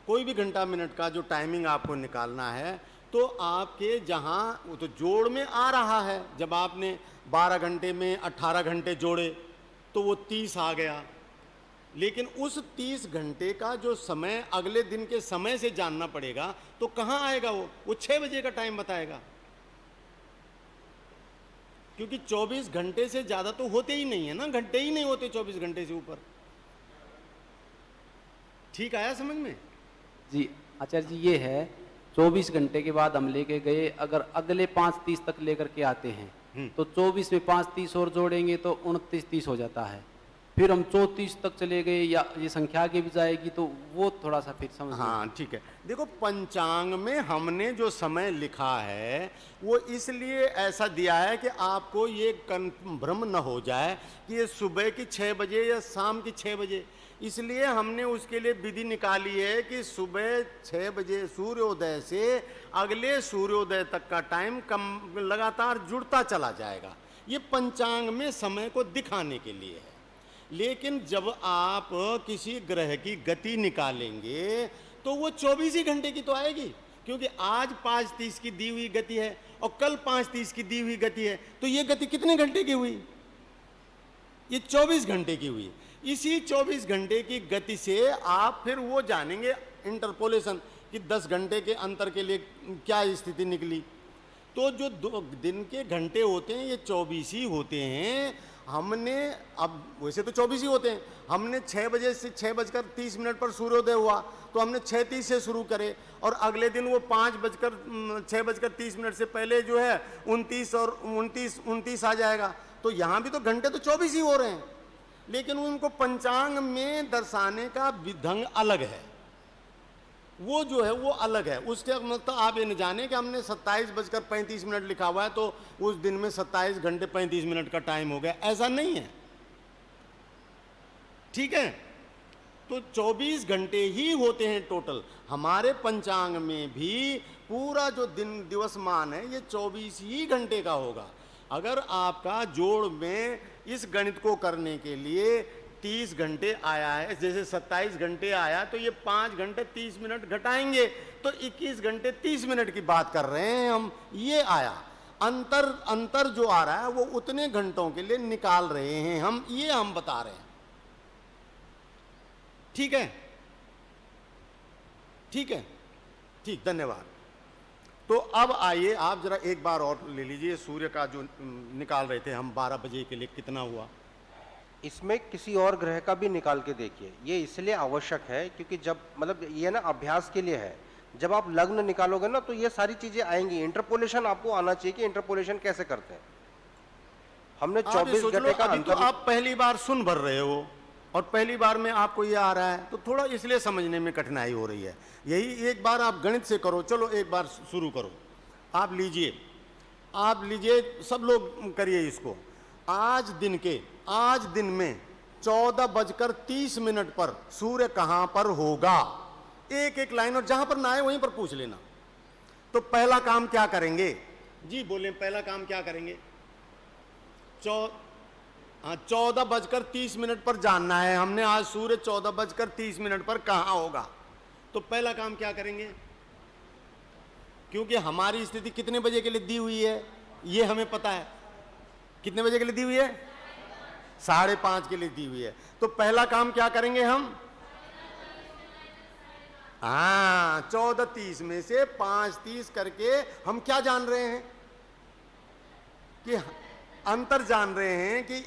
कोई भी घंटा मिनट का जो टाइमिंग आपको निकालना है, तो आपके जहां वो तो जोड़ में आ रहा है। जब आपने 12 घंटे में 18 घंटे जोड़े तो वो 30 आ गया। लेकिन उस 30 घंटे का जो समय अगले दिन के समय से जानना पड़ेगा, तो कहाँ आएगा वो 6 बजे का टाइम बताएगा, क्योंकि 24 घंटे से ज़्यादा तो होते ही नहीं है ना, घंटे ही नहीं होते 24 घंटे से ऊपर। ठीक आया समझ में? जी आचार्य जी, ये है 24 घंटे के बाद हम लेके गए, अगर अगले 5:30 तक लेकर के आते हैं तो 24 में 5:30 और जोड़ेंगे तो 29:30 हो जाता है। फिर हम 34 तक चले गए, या ये संख्या आगे भी जाएगी, तो वो थोड़ा सा फिर समझ। हाँ ठीक है, देखो पंचांग में हमने जो समय लिखा है वो इसलिए ऐसा दिया है कि आपको ये भ्रम न हो जाए कि ये सुबह की 6 बजे या शाम की 6 बजे, इसलिए हमने उसके लिए विधि निकाली है कि सुबह 6 बजे सूर्योदय से अगले सूर्योदय तक का टाइम कम लगातार जुड़ता चला जाएगा। ये पंचांग में समय को दिखाने के लिए है। लेकिन जब आप किसी ग्रह की गति निकालेंगे तो वो 24 ही घंटे की तो आएगी, क्योंकि आज 5:30 की दी हुई गति है और कल 5:30 की दी हुई गति है, तो ये गति कितने घंटे की हुई? ये 24 घंटे की हुई। इसी 24 घंटे की गति से आप फिर वो जानेंगे इंटरपोलेशन कि 10 घंटे के अंतर के लिए क्या स्थिति निकली। तो जो 2 दिन के घंटे होते हैं ये 24 ही होते हैं। हमने अब वैसे तो 24 ही होते हैं, हमने 6 बजे से 6:30 पर सूर्योदय हुआ तो हमने 6:30 से शुरू करे, और अगले दिन वो 6:30 से पहले जो है 29 और 29 आ जाएगा। तो यहाँ भी तो घंटे तो 24 ही हो रहे हैं, लेकिन उनको पंचांग में दर्शाने का ढंग अलग है, वो जो है वो अलग है। उसके मतलब आप ये न जाने कि हमने 27:35 लिखा हुआ है तो उस दिन में 27 घंटे 35 मिनट का टाइम हो गया, ऐसा नहीं है। ठीक है, तो 24 घंटे ही होते हैं टोटल। हमारे पंचांग में भी पूरा जो दिन दिवसमान है ये 24 ही घंटे का होगा। अगर आपका जोड़ में इस गणित को करने के लिए 30 घंटे आया है, जैसे 27 घंटे आया तो ये 5 घंटे 30 मिनट घटाएंगे तो 21 घंटे 30 मिनट की बात कर रहे हैं हम। ये आया अंतर जो आ रहा है वो उतने घंटों के लिए निकाल रहे हैं हम, ये हम बता रहे हैं। ठीक है, ठीक है, ठीक, धन्यवाद। तो अब आइए आप जरा एक बार और ले लीजिए, सूर्य का जो निकाल रहे थे हम 12 बजे के लिए कितना हुआ। इसमें किसी और ग्रह का भी निकाल के देखिए, ये इसलिए आवश्यक है क्योंकि जब मतलब ये ना अभ्यास के लिए है, जब आप लग्न निकालोगे ना तो ये सारी चीजें आएंगी। इंटरपोलेशन आपको आना चाहिए कि इंटरपोलेशन कैसे करते हैं। हमने 24 घंटे का अभी तो आप पहली बार सुन भर रहे हो और पहली बार में आपको ये आ रहा है तो थोड़ा इसलिए समझने में कठिनाई हो रही है। यही एक बार आप गणित से करो। चलो एक बार शुरू करो, आप लीजिए सब लोग करिए इसको। आज दिन में 14:30 पर सूर्य कहां पर होगा, एक एक लाइन, और जहां पर ना आए वहीं पर पूछ लेना। तो पहला काम क्या करेंगे जी, बोले पहला काम क्या करेंगे? 14:30 पर जानना है हमने आज सूर्य 14:30 पर कहां होगा। तो पहला काम क्या करेंगे, क्योंकि हमारी स्थिति कितने बजे के लिए दी हुई है ये हमें पता है। कितने बजे के लिए दी हुई है? 5:30 के लिए दी हुई है। तो पहला काम क्या करेंगे हम? 14:30 में से 5:30 करके हम क्या जान रहे हैं कि अंतर जान रहे हैं कि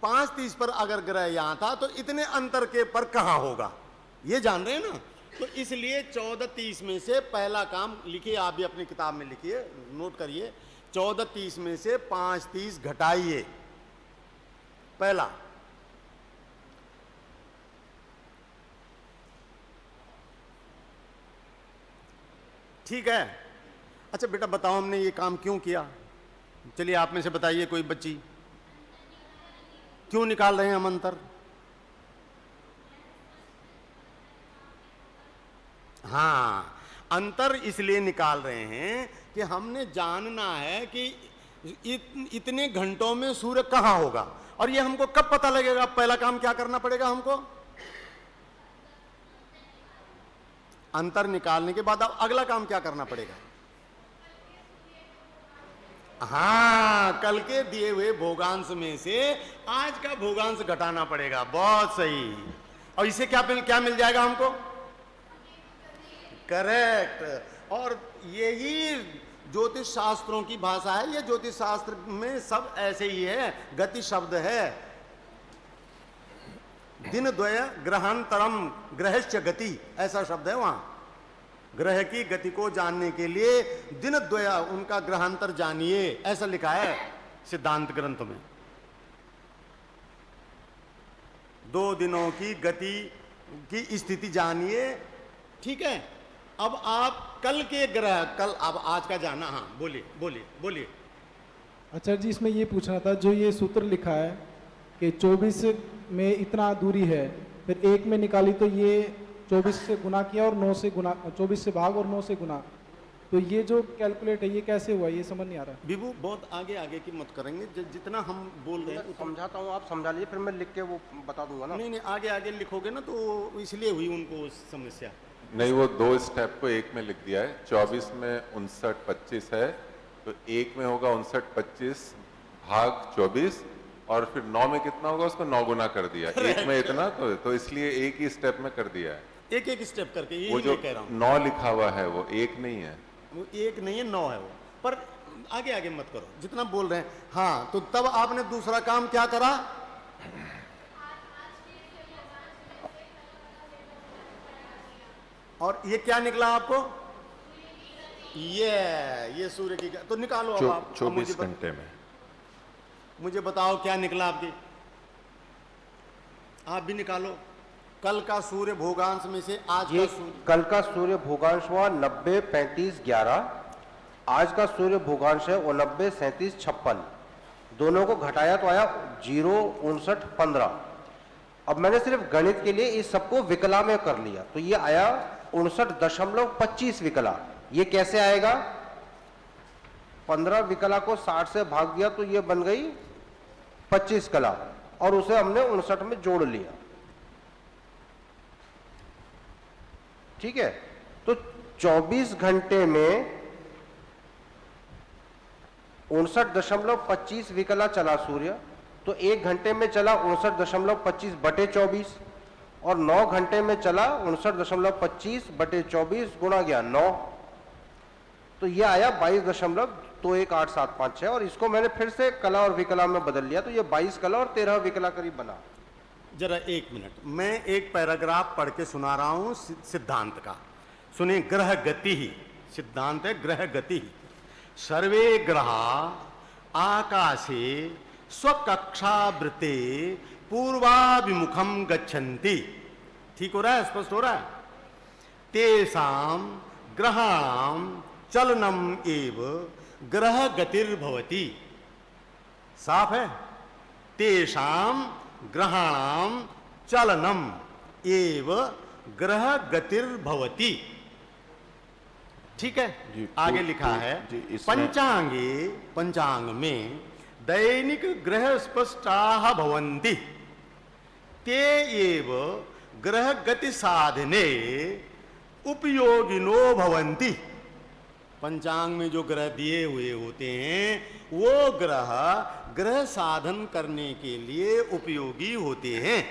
5:30 पर अगर ग्रह यहां था तो इतने अंतर के पर कहां होगा, ये जान रहे हैं ना। तो इसलिए 14:30 में से पहला काम लिखिए, आप भी अपनी किताब में लिखिए, नोट करिए। 14:30 में से 5:30 घटाइए, पहला। ठीक है, अच्छा बेटा बताओ हमने ये काम क्यों किया? चलिए आप में से बताइए कोई बच्ची, क्यों निकाल रहे हैं हम अंतर? हाँ, अंतर इसलिए निकाल रहे हैं कि हमने जानना है कि इतने घंटों में सूर्य कहां होगा, और ये हमको कब पता लगेगा? पहला काम क्या करना पड़ेगा हमको? अंतर निकालने के बाद अब अगला काम क्या करना पड़ेगा? हाँ, कल के दिए हुए भोगांश में से आज का भोगांश घटाना पड़ेगा। बहुत सही। और इसे क्या मिल जाएगा हमको? करेक्ट। और यही ज्योतिष शास्त्रों की भाषा है। ये ज्योतिष शास्त्र में सब ऐसे ही है। गति शब्द है। दिन द्वय ग्रहांतरम ग्रहश्च गति, ऐसा शब्द है वहां। ग्रह की गति को जानने के लिए दिन द्वय, उनका ग्रहांतर जानिए, ऐसा लिखा है सिद्धांत ग्रंथ में। 2 दिनों की गति की स्थिति जानिए। ठीक है। अब आप कल के ग्रह, कल अब आज का जाना। हाँ, बोलिए बोलिए बोलिए। आचार्य जी, इसमें ये पूछना था, जो ये सूत्र लिखा है कि 24 में इतना दूरी है, फिर 1 में निकाली तो ये 24 से गुना किया और 9 से गुना, 24 से भाग और 9 से गुना, तो ये जो कैलकुलेट है ये कैसे हुआ, ये समझ नहीं आ रहा। विभू, बहुत आगे आगे की मत करेंगे। जितना हम बोल रहे हैं समझाता हूँ, आप समझा लीजिए, फिर मैं लिख के वो बता दूंगा ना। नहीं, आगे आगे लिखोगे ना तो इसलिए हुई उनको समस्या। नहीं, वो 2 स्टेप को 1 में लिख दिया है। 24 में 59-25 है, तो 1 में होगा 59-25 भाग 24, और फिर 9 में कितना होगा उसको 9 गुना कर दिया। 1 में इतना, तो इसलिए एक ही स्टेप में कर दिया है। एक स्टेप करके। ये वो जो कह रहा हूँ, 9 लिखा हुआ है वो 1 नहीं है। वो 1 नहीं है, 9 है वो। पर आगे आगे मत करो, जितना बोल रहे हैं। हाँ, तो तब आपने दूसरा काम क्या करा? और ये क्या निकला आपको? ये सूर्य की, तो निकालो अब आप। 24 घंटे में मुझे बताओ क्या निकला आपकी। आप भी निकालो। कल का सूर्य भोगांश में से आज ये का सूर्य, कल का सूर्य भोगांश हुआ 90, 35, 11। आज का सूर्य भोगांश है 89, 37, 56। दोनों को घटाया तो आया 0, 59, 15। अब मैंने सिर्फ गणित के लिए इस सबको विकला में कर लिया, तो ये आया 59.25 विकला। ये कैसे आएगा? 15 विकला को 60 से भाग दिया तो ये बन गई 25 कला, और उसे हमने 59 में जोड़ लिया। ठीक है। तो 24 घंटे में 59.25 विकला चला सूर्य, तो 1 घंटे में चला 59.25 बटे 24, और 9 घंटे में चला 59.25 बटे 24 गुणा गया 9, तो ये आया 22.21875 है। और इसको मैंने फिर से कला और विकला में बदल लिया, तो ये 22 कला और 13 विकला करीब बना। जरा 1 मिनट, मैं एक पैराग्राफ पढ़ के सुना रहा हूं सिद्धांत का। सुनिए। ग्रह गति ही सिद्धांत है। ग्रह गति ही सर्वे ग्रहा आकाशे स्वकक्षावृते पूर्वाभिमुखम गच्छन्ति। ठीक हो रहा है? स्पष्ट हो रहा है? तेषां ग्रहाणाम चलनम एव ग्रह गतिर्भवति। साफ है? तेषां ग्रहाणाम चलनम एव ग्रह गतिर्भवति। ठीक है? आगे लिखा है पंचांगे, पंचांग में दैनिक ग्रह स्पष्टाः भवन्ति, ते एव ग्रह गति साधने उपयोगिनो भवन्ति। पंचांग में जो ग्रह दिए हुए होते हैं वो ग्रह साधन करने के लिए उपयोगी होते हैं।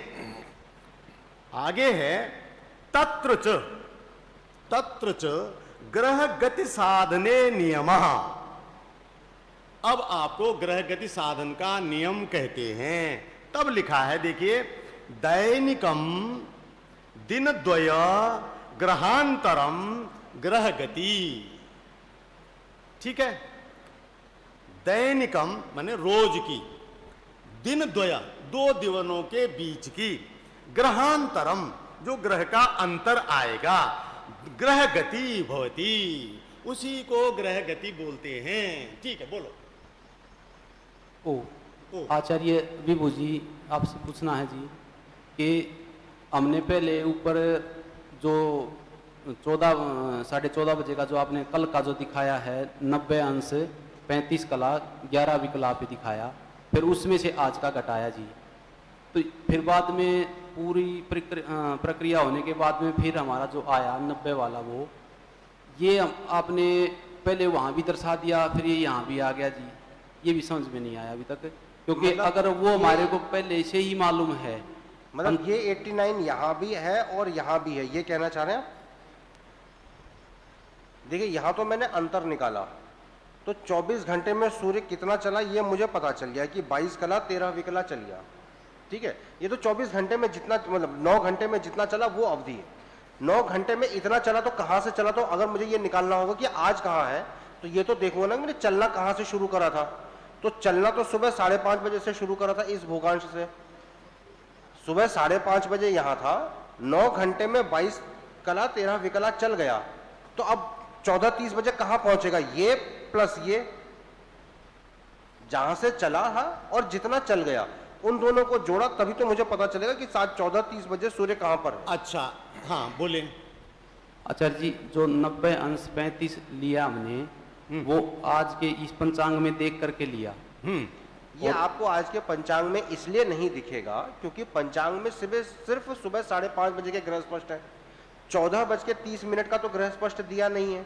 आगे है तत्र च ग्रह गति साधने नियमः। अब आपको ग्रह गति साधन का नियम कहते हैं। तब लिखा है, देखिए, दैनिकम दिन द्वय ग्रहांतरम ग्रह गति। ठीक है? दैनिकम माने रोज की, दिन द्वय 2 दिनों के बीच की, ग्रहांतरम जो ग्रह का अंतर आएगा, ग्रह गति भवति, उसी को ग्रह गति बोलते हैं। ठीक है, बोलो। आचार्य विभू जी, आपसे पूछना है जी कि हमने पहले ऊपर जो 14:30 बजे का जो आपने कल का जो दिखाया है 90 अंश 35 कला 11 विकला पे दिखाया, फिर उसमें से आज का घटाया जी। तो फिर बाद में पूरी प्रक्रिया होने के बाद में फिर हमारा जो आया 90 वाला, वो ये आपने पहले वहाँ भी दर्शा दिया, फिर ये यहाँ भी आ गया जी, ये भी समझ में नहीं आया अभी तक, क्योंकि मतलब अगर वो हमारे को पहले से ही मालूम है। मतलब ये 89 यहाँ भी है और यहाँ भी है, ये कहना चाह रहे हैं आप? देखिए यहाँ तो मैंने अंतर निकाला, तो 24 घंटे में सूर्य कितना चला ये मुझे पता चल गया कि 22 कला 13 विकला चल गया, ठीक है। ये तो 24 घंटे में जितना, मतलब 9 घंटे में जितना चला वो अवधि है। 9 घंटे में इतना चला तो कहाँ से चला, तो अगर मुझे ये निकालना होगा कि आज कहाँ है, तो ये तो देखूंगा ना मैंने चलना कहाँ से शुरू करा था। तो चलना तो सुबह 5:30 बजे से शुरू करा था इस भूगांश से, सुबह 5:30 बजे यहाँ था, 9 घंटे में 22 कला 13 विकला चल गया, तो अब 14:30 बजे कहाँ पहुंचेगा, ये प्लस ये, जहां से चला था और जितना चल गया उन दोनों को जोड़ा, तभी तो मुझे पता चलेगा कि 14:30 बजे सूर्य कहां पर है। अच्छा, हाँ बोले। आचार्य जी, जो 90 × 35 लिया हमने, वो आज के इस पंचांग में देख करके लिया। ये आपको आज के पंचांग में इसलिए नहीं दिखेगा क्योंकि पंचांग में सिर्फ सुबह 5:30 बजे के ग्रह स्पष्ट है, 14:30 का तो ग्रह स्पष्ट दिया नहीं है।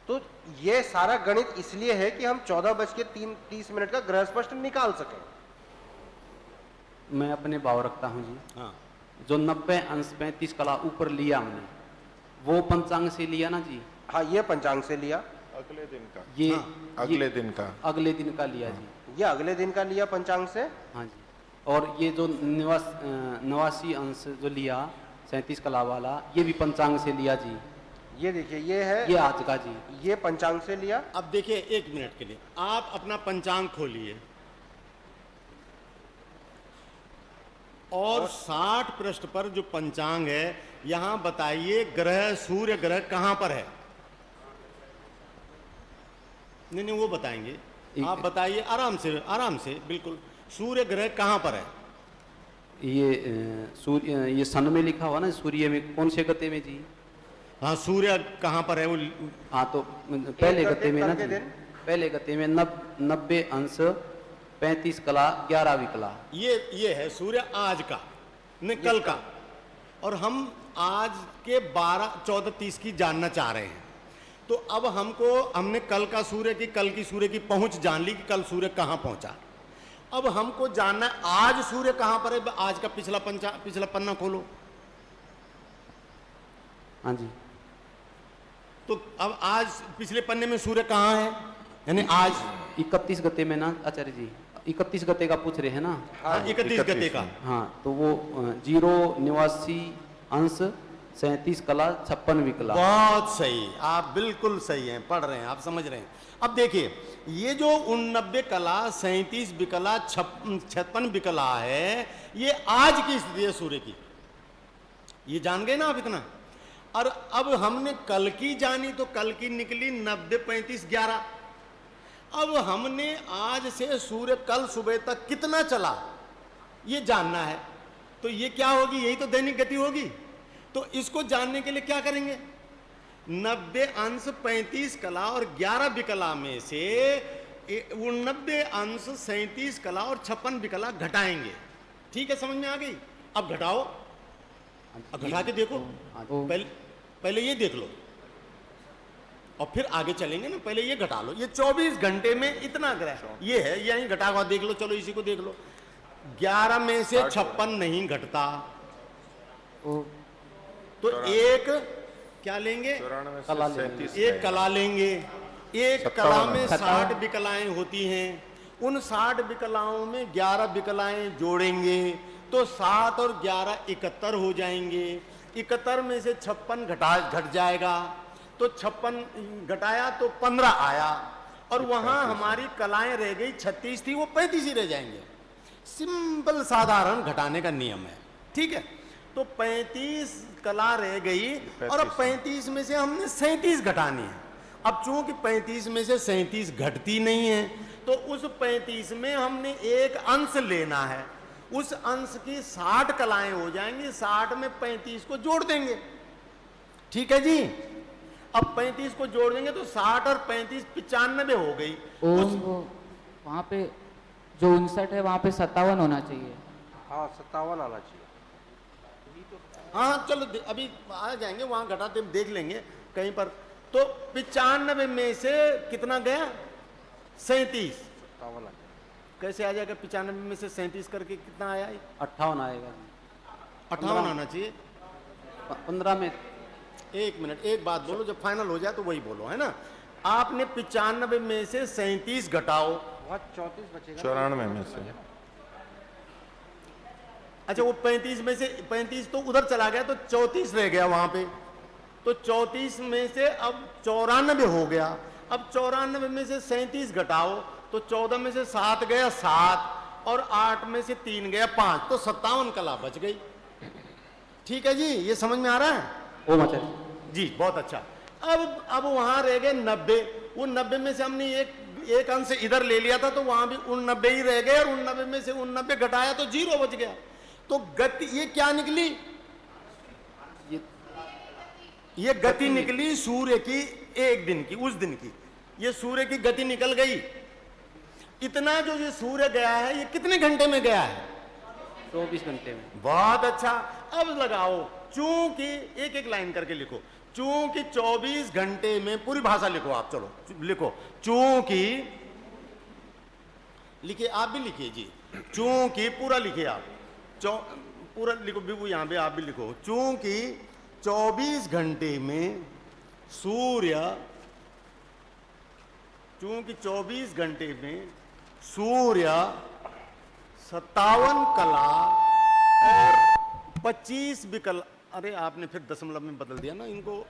तो ये सारा गणित इसलिए है कि हम 14:30 का ग्रह स्पष्ट निकाल सकें। मैं अपने भाव रखता हूँ जी। हाँ, जो 90 × 35 कला ऊपर लिया हमने, वो पंचांग से लिया ना जी? हाँ, ये पंचांग से लिया, अगले दिन का, ये अगले दिन का, अगले दिन का लिया जी। ये अगले दिन का लिया पंचांग से। हाँ जी। और ये जो 89 अंश जो लिया 37 कला वाला, ये भी पंचांग से लिया जी। ये देखिए, ये है, ये आज का जी, ये पंचांग से लिया। अब देखिए 1 मिनट के लिए आप अपना पंचांग खोलिए और 60 पृष्ठ पर जो पंचांग है, यहां बताइए ग्रह, सूर्य ग्रह कहां पर है। नहीं, वो बताएंगे, आप बताइए आराम से बिल्कुल, सूर्य ग्रह कहां पर है। ये सूर्य, ये सन में लिखा हुआ ना, सूर्य में कौन से गते में जी? हाँ, सूर्य कहां पर है वो। हाँ, तो पहले गते में ना जी, पहले गते में 90 अंश 35 कला 11 विकला। ये है सूर्य आज का, नहीं कल का, और हम आज के 14:30 की जानना चाह रहे हैं। तो अब हमने कल की सूर्य की पहुंच जान ली कि कल सूर्य कहां पहुंचा। अब हमको जानना है आज सूर्य कहां पर है। आज का पिछला पन्ना खोलो। हाँ जी। तो अब आज पिछले पन्ने में सूर्य कहां है, यानी आज 31 गते में ना आचार्य जी, 31 गते का पूछ रहे हैं ना? हाँ, 31 गते का। हाँ, तो वो 0 अंश 37 कला 56 विकला। बहुत सही, आप बिल्कुल सही हैं, पढ़ रहे हैं, आप समझ रहे हैं। अब देखिए, ये जो 89 कला 37 विकला 56 विकला है, ये आज की स्थिति है सूर्य की। ये जान गए ना आप इतना। और अब हमने कल की जानी, तो कल की निकली 90 35 11। अब हमने आज से सूर्य कल सुबह तक कितना चला ये जानना है, तो ये क्या होगी, यही तो दैनिक गति होगी। तो इसको जानने के लिए क्या करेंगे, 90 अंश 35 कला और 11 विकला में से 89 अंश 37 कला और 56 विकला घटाएंगे। ठीक है, समझ में आ गई। अब घटाओ, अब घटा के देखो। पहले ये देख लो और फिर आगे चलेंगे ना। पहले ये घटा लो, ये 24 घंटे में इतना ग्रह ये है, यही घटा हुआ देख लो। चलो इसी को देख लो। 11 में से 56 नहीं घटता, तो एक क्या लेंगे, एक कला लेंगे। एक कला में 60 विकलाएं होती हैं, उन 60 विकलाओं में 11 विकलाएं जोड़ेंगे तो 7 और 11 71 हो जाएंगे। 71 में से 56 घट जाएगा, तो 56 घटाया तो 15 आया, और वहां हमारी कलाएं रह गई 36 थी, वो 35 ही रह जाएंगे। सिंपल साधारण घटाने का नियम है। ठीक है, तो 35 कला रह गई और अब 35 में से हमने 37 घटानी है। अब चूंकि 35 में से 37 घटती नहीं है, तो उस 35 में हमने एक अंश लेना है। उस अंश की 60 कलाएं हो जाएंगी, 60 में 35 को जोड़ देंगे। ठीक है जी। अब 35 को जोड़ देंगे तो 60 और 35 95 हो गई। वहां पे जो 59 है वहां पे 57 होना चाहिए। हाँ, 57 आना चाहिए। हाँ चलो अभी आ जाएंगे, वहां घटाते देख लेंगे कहीं पर। तो 95 में से कितना गया? 37। कैसे आ जाएगा 95 में से 37 करके कितना आया? 58 आएगा। 58 आना चाहिए। 15 में। एक मिनट, एक बात बोलो, जब फाइनल हो जाए तो वही बोलो, है ना। आपने 95 में से 37 घटाओ, 34 बचेगा। 94 में से। अच्छा वो 35 में से 35 तो उधर चला गया, तो 34 रह गया वहां पे। तो 34 में से अब 94 हो गया। अब 94 में से 37 घटाओ तो 14 में से 7 गया 7 और 8 में से 3 गया 5, तो 57 कला बच गई। ठीक है जी, ये समझ में आ रहा है? ओ आचार्य जी बहुत अच्छा। अब वहां रह गए 90। वो 90 में से हमने एक अंश इधर ले लिया था, तो वहां भी 89 ही रह गए, और 89 में से 89 घटाया तो 0 बच गया। तो गति ये क्या निकली? ये गति निकली सूर्य की एक दिन की, उस दिन की। ये सूर्य की गति निकल गई। इतना जो ये सूर्य गया है, ये कितने घंटे में गया है? 24 घंटे में। बहुत अच्छा। अब लगाओ, चूंकि एक एक लाइन करके लिखो। चूंकि 24 घंटे में, पूरी भाषा लिखो आप, चलो लिखो। चूंकि, लिखिए आप भी लिखिए जी। चूंकि पूरा लिखिए आप, पूरा लिखो बिबू, यहां पे आप भी लिखो। चूंकि 24 घंटे में सूर्य, चूंकि 24 घंटे में सूर्य 57 कला और 25 विकल, अरे आपने फिर दशमलव में बदल दिया ना इनको।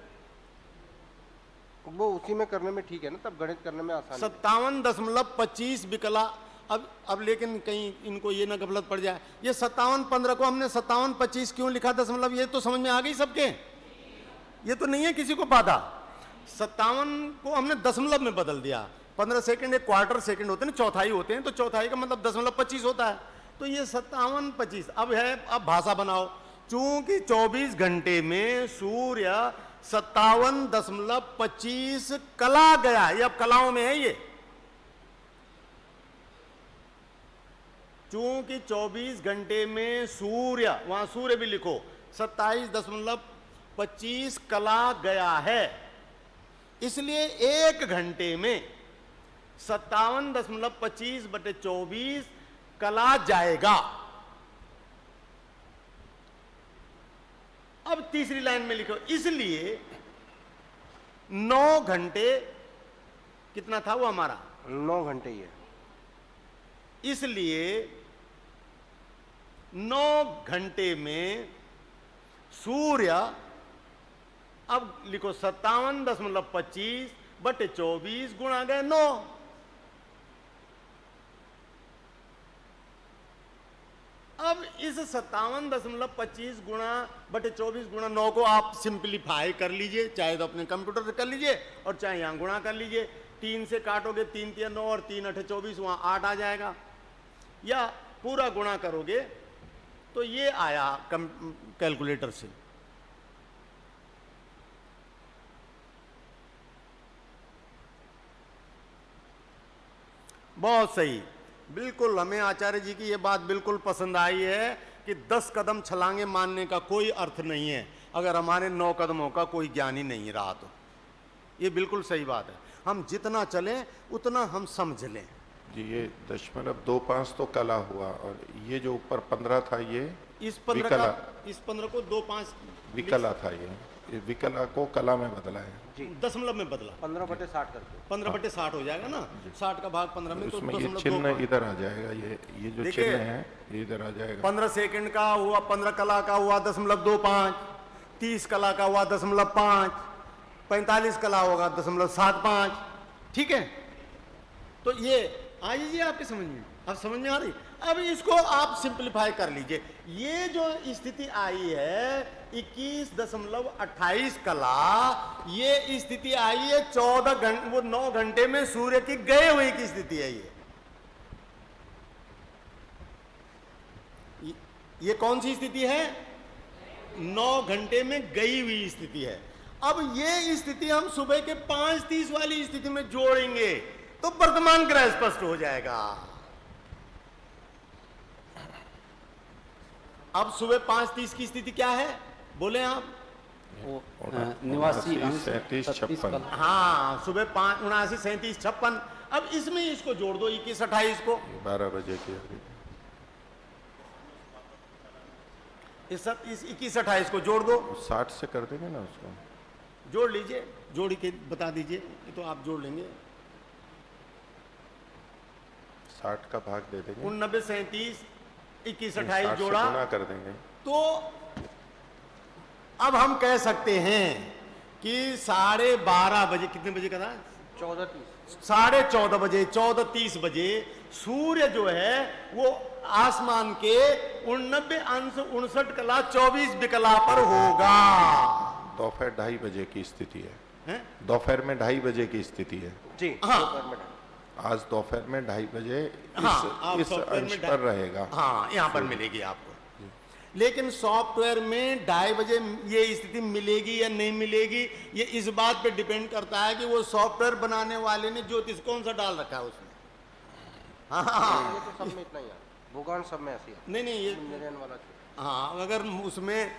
वो उसी में करने में ठीक है ना, तब गणित करने में आसान है। 57.25 विकला। अब लेकिन कहीं इनको ये ना गलत पड़ जाए। ये 57.15 को हमने 57.25 क्यों लिखा दशमलव? ये तो समझ में आ गई सबके? ये तो नहीं है किसी को बाधा। 57 को हमने दशमलव में बदल दिया। 15 सेकंड एक क्वार्टर सेकंड होते हैं ना, चौथाई होते हैं, तो चौथाई का मतलब 0.25 होता है। तो ये 57.25 अब है। अब भाषा बनाओ। चूंकि 24 घंटे में सूर्य 57.25 कला गया। ये अब कलाओं में है ये। चूंकि 24 घंटे में सूर्य, वहां सूर्य भी लिखो, 27.25 कला गया है, इसलिए एक घंटे में 57.25/24 कला जाएगा। अब तीसरी लाइन में लिखो, इसलिए 9 घंटे कितना था वो हमारा? 9 घंटे ही है। इसलिए 9 घंटे में सूर्य, अब लिखो 57.25/24 गुणा गए 9। अब इस 57.25 गुणा/24 गुणा 9 को आप सिंप्लीफाई कर लीजिए, चाहे तो अपने कंप्यूटर से कर लीजिए और चाहे यहां गुणा कर लीजिए। 3 से काटोगे, 3 × 9 और 3 × 8 = 24, वहां 8 आ जाएगा। या पूरा गुणा करोगे तो ये आया कैलकुलेटर से। बहुत सही, बिल्कुल। हमें आचार्य जी की ये बात बिल्कुल पसंद आई है कि 10 कदम छलांगे मारने का कोई अर्थ नहीं है अगर हमारे 9 कदमों का कोई ज्ञान ही नहीं रहा तो। ये बिल्कुल सही बात है। हम जितना चलें उतना हम समझ लें। जी, ये 0.25 तो कला हुआ, और ये जो ऊपर 15 था ये इस 15 को 2.5 विकला था। ये विकला को कला में बदला है जी, दशमलव में बदला। 15/60 करके 15/60 हो जाएगा ना। 60 का भाग 15 में, तो उसमें ये 2.2 चिन्ह इधर आ जाएगा। ये जो देखिए, चिन्ह है ये इधर आ जाएगा। 15 सेकंड का हुआ, 15 कला का हुआ 0.25, 30 कला का हुआ 0.5, 45 कला होगा 0.75। ठीक है, तो ये आई जी आपके समझ में? अब समझ में आ रही? अब इसको आप सिंप्लीफाई कर लीजिए। ये जो स्थिति आई है 21.28 कला, ये स्थिति आई है 14 घंटे, वो 9 घंटे में सूर्य की गए हुए की स्थिति है। ये कौन सी स्थिति है? 9 घंटे में गई हुई स्थिति है। अब ये स्थिति हम सुबह के 5:30 वाली स्थिति में जोड़ेंगे तो वर्तमान ग्रह स्पष्ट हो जाएगा। अब सुबह 5:30 की स्थिति क्या है? बोले आप? वो 89 अंश 37, 36 56। का। हाँ, सुबह 5, 79, 37, 56। अब इसमें इसको जोड़ दो 21, 28 को। 12 बजे की अभी। इस सब इस 21, 28 को जोड़ दो। 60 से कर देंगे ना उसको। जोड़ लीजिए, जोड़ के बता दीजिए। ये तो आप जोड़ लेंगे। 60 का भाग दे देंगे। 89, 37, 21, 60 28 से जोड़ा गुना कर देंगे। तो अब हम कह सकते हैं कि 12:30 बजे, कितने बजे का था? 14:30। 14:30 बजे, 14:30 बजे सूर्य जो है वो आसमान के 89 अंश 59 कला 24 बिकला पर होगा। दोपहर 2:30 बजे की स्थिति है। हैं? दोपहर में 2:30 बजे की स्थिति है। जी हाँ। दोपहर में 2:30। आज दोपहर में 2:30 बजे हाँ, आप इस सॉफ्टवेयर अंश में पर रहेगा। हाँ, यहाँ पर मिलेगी आपको। लेकिन सॉफ्टवेयर में 2:30 बजे ये स्थिति मिलेगी या नहीं मिलेगी, ये इस बात पे डिपेंड करता है कि वो सॉफ्टवेयर बनाने वाले ने ज्योतिष कौन सा डाल रखा है उसमें। हाँ, ये तो सब में इतना ही है, भूगोल सब में ऐसी है। नहीं ये निरन वाला छोटा। हाँ, अगर उसमें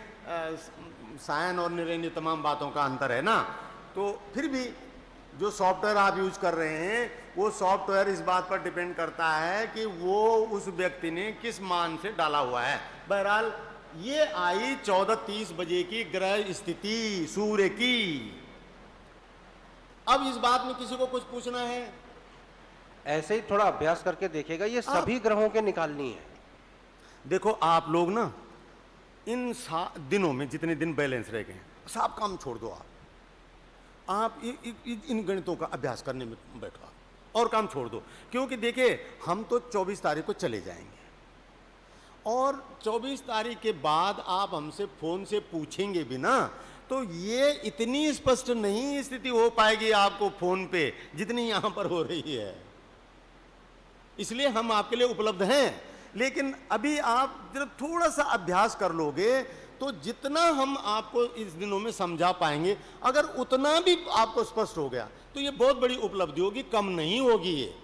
साइन और निर्णय तमाम बातों का अंतर है ना, तो फिर भी जो सॉफ्टवेयर आप यूज कर रहे हैं वो सॉफ्टवेयर इस बात पर डिपेंड करता है कि वो उस व्यक्ति ने किस मान से डाला हुआ है। बहरहाल ये आई 14:30 बजे की ग्रह स्थिति सूर्य की। अब इस बात में किसी को कुछ पूछना है? ऐसे ही थोड़ा अभ्यास करके देखिएगा, ये सभी ग्रहों के निकालनी है। देखो आप लोग ना इन दिनों में जितने दिन बैलेंस रह गए सब काम छोड़ दो। आप इन गणितों का अभ्यास करने में बैठो और काम छोड़ दो, क्योंकि देखिए हम तो 24 तारीख को चले जाएंगे और 24 तारीख के बाद आप हमसे फोन से पूछेंगे भी ना, तो ये इतनी स्पष्ट नहीं स्थिति हो पाएगी आपको फोन पे जितनी यहां पर हो रही है। इसलिए हम आपके लिए उपलब्ध हैं, लेकिन अभी आप जब थोड़ा सा अभ्यास कर लोगे तो जितना हम आपको इस दिनों में समझा पाएंगे, अगर उतना भी आपको स्पष्ट हो गया तो ये बहुत बड़ी उपलब्धि होगी, कम नहीं होगी ये।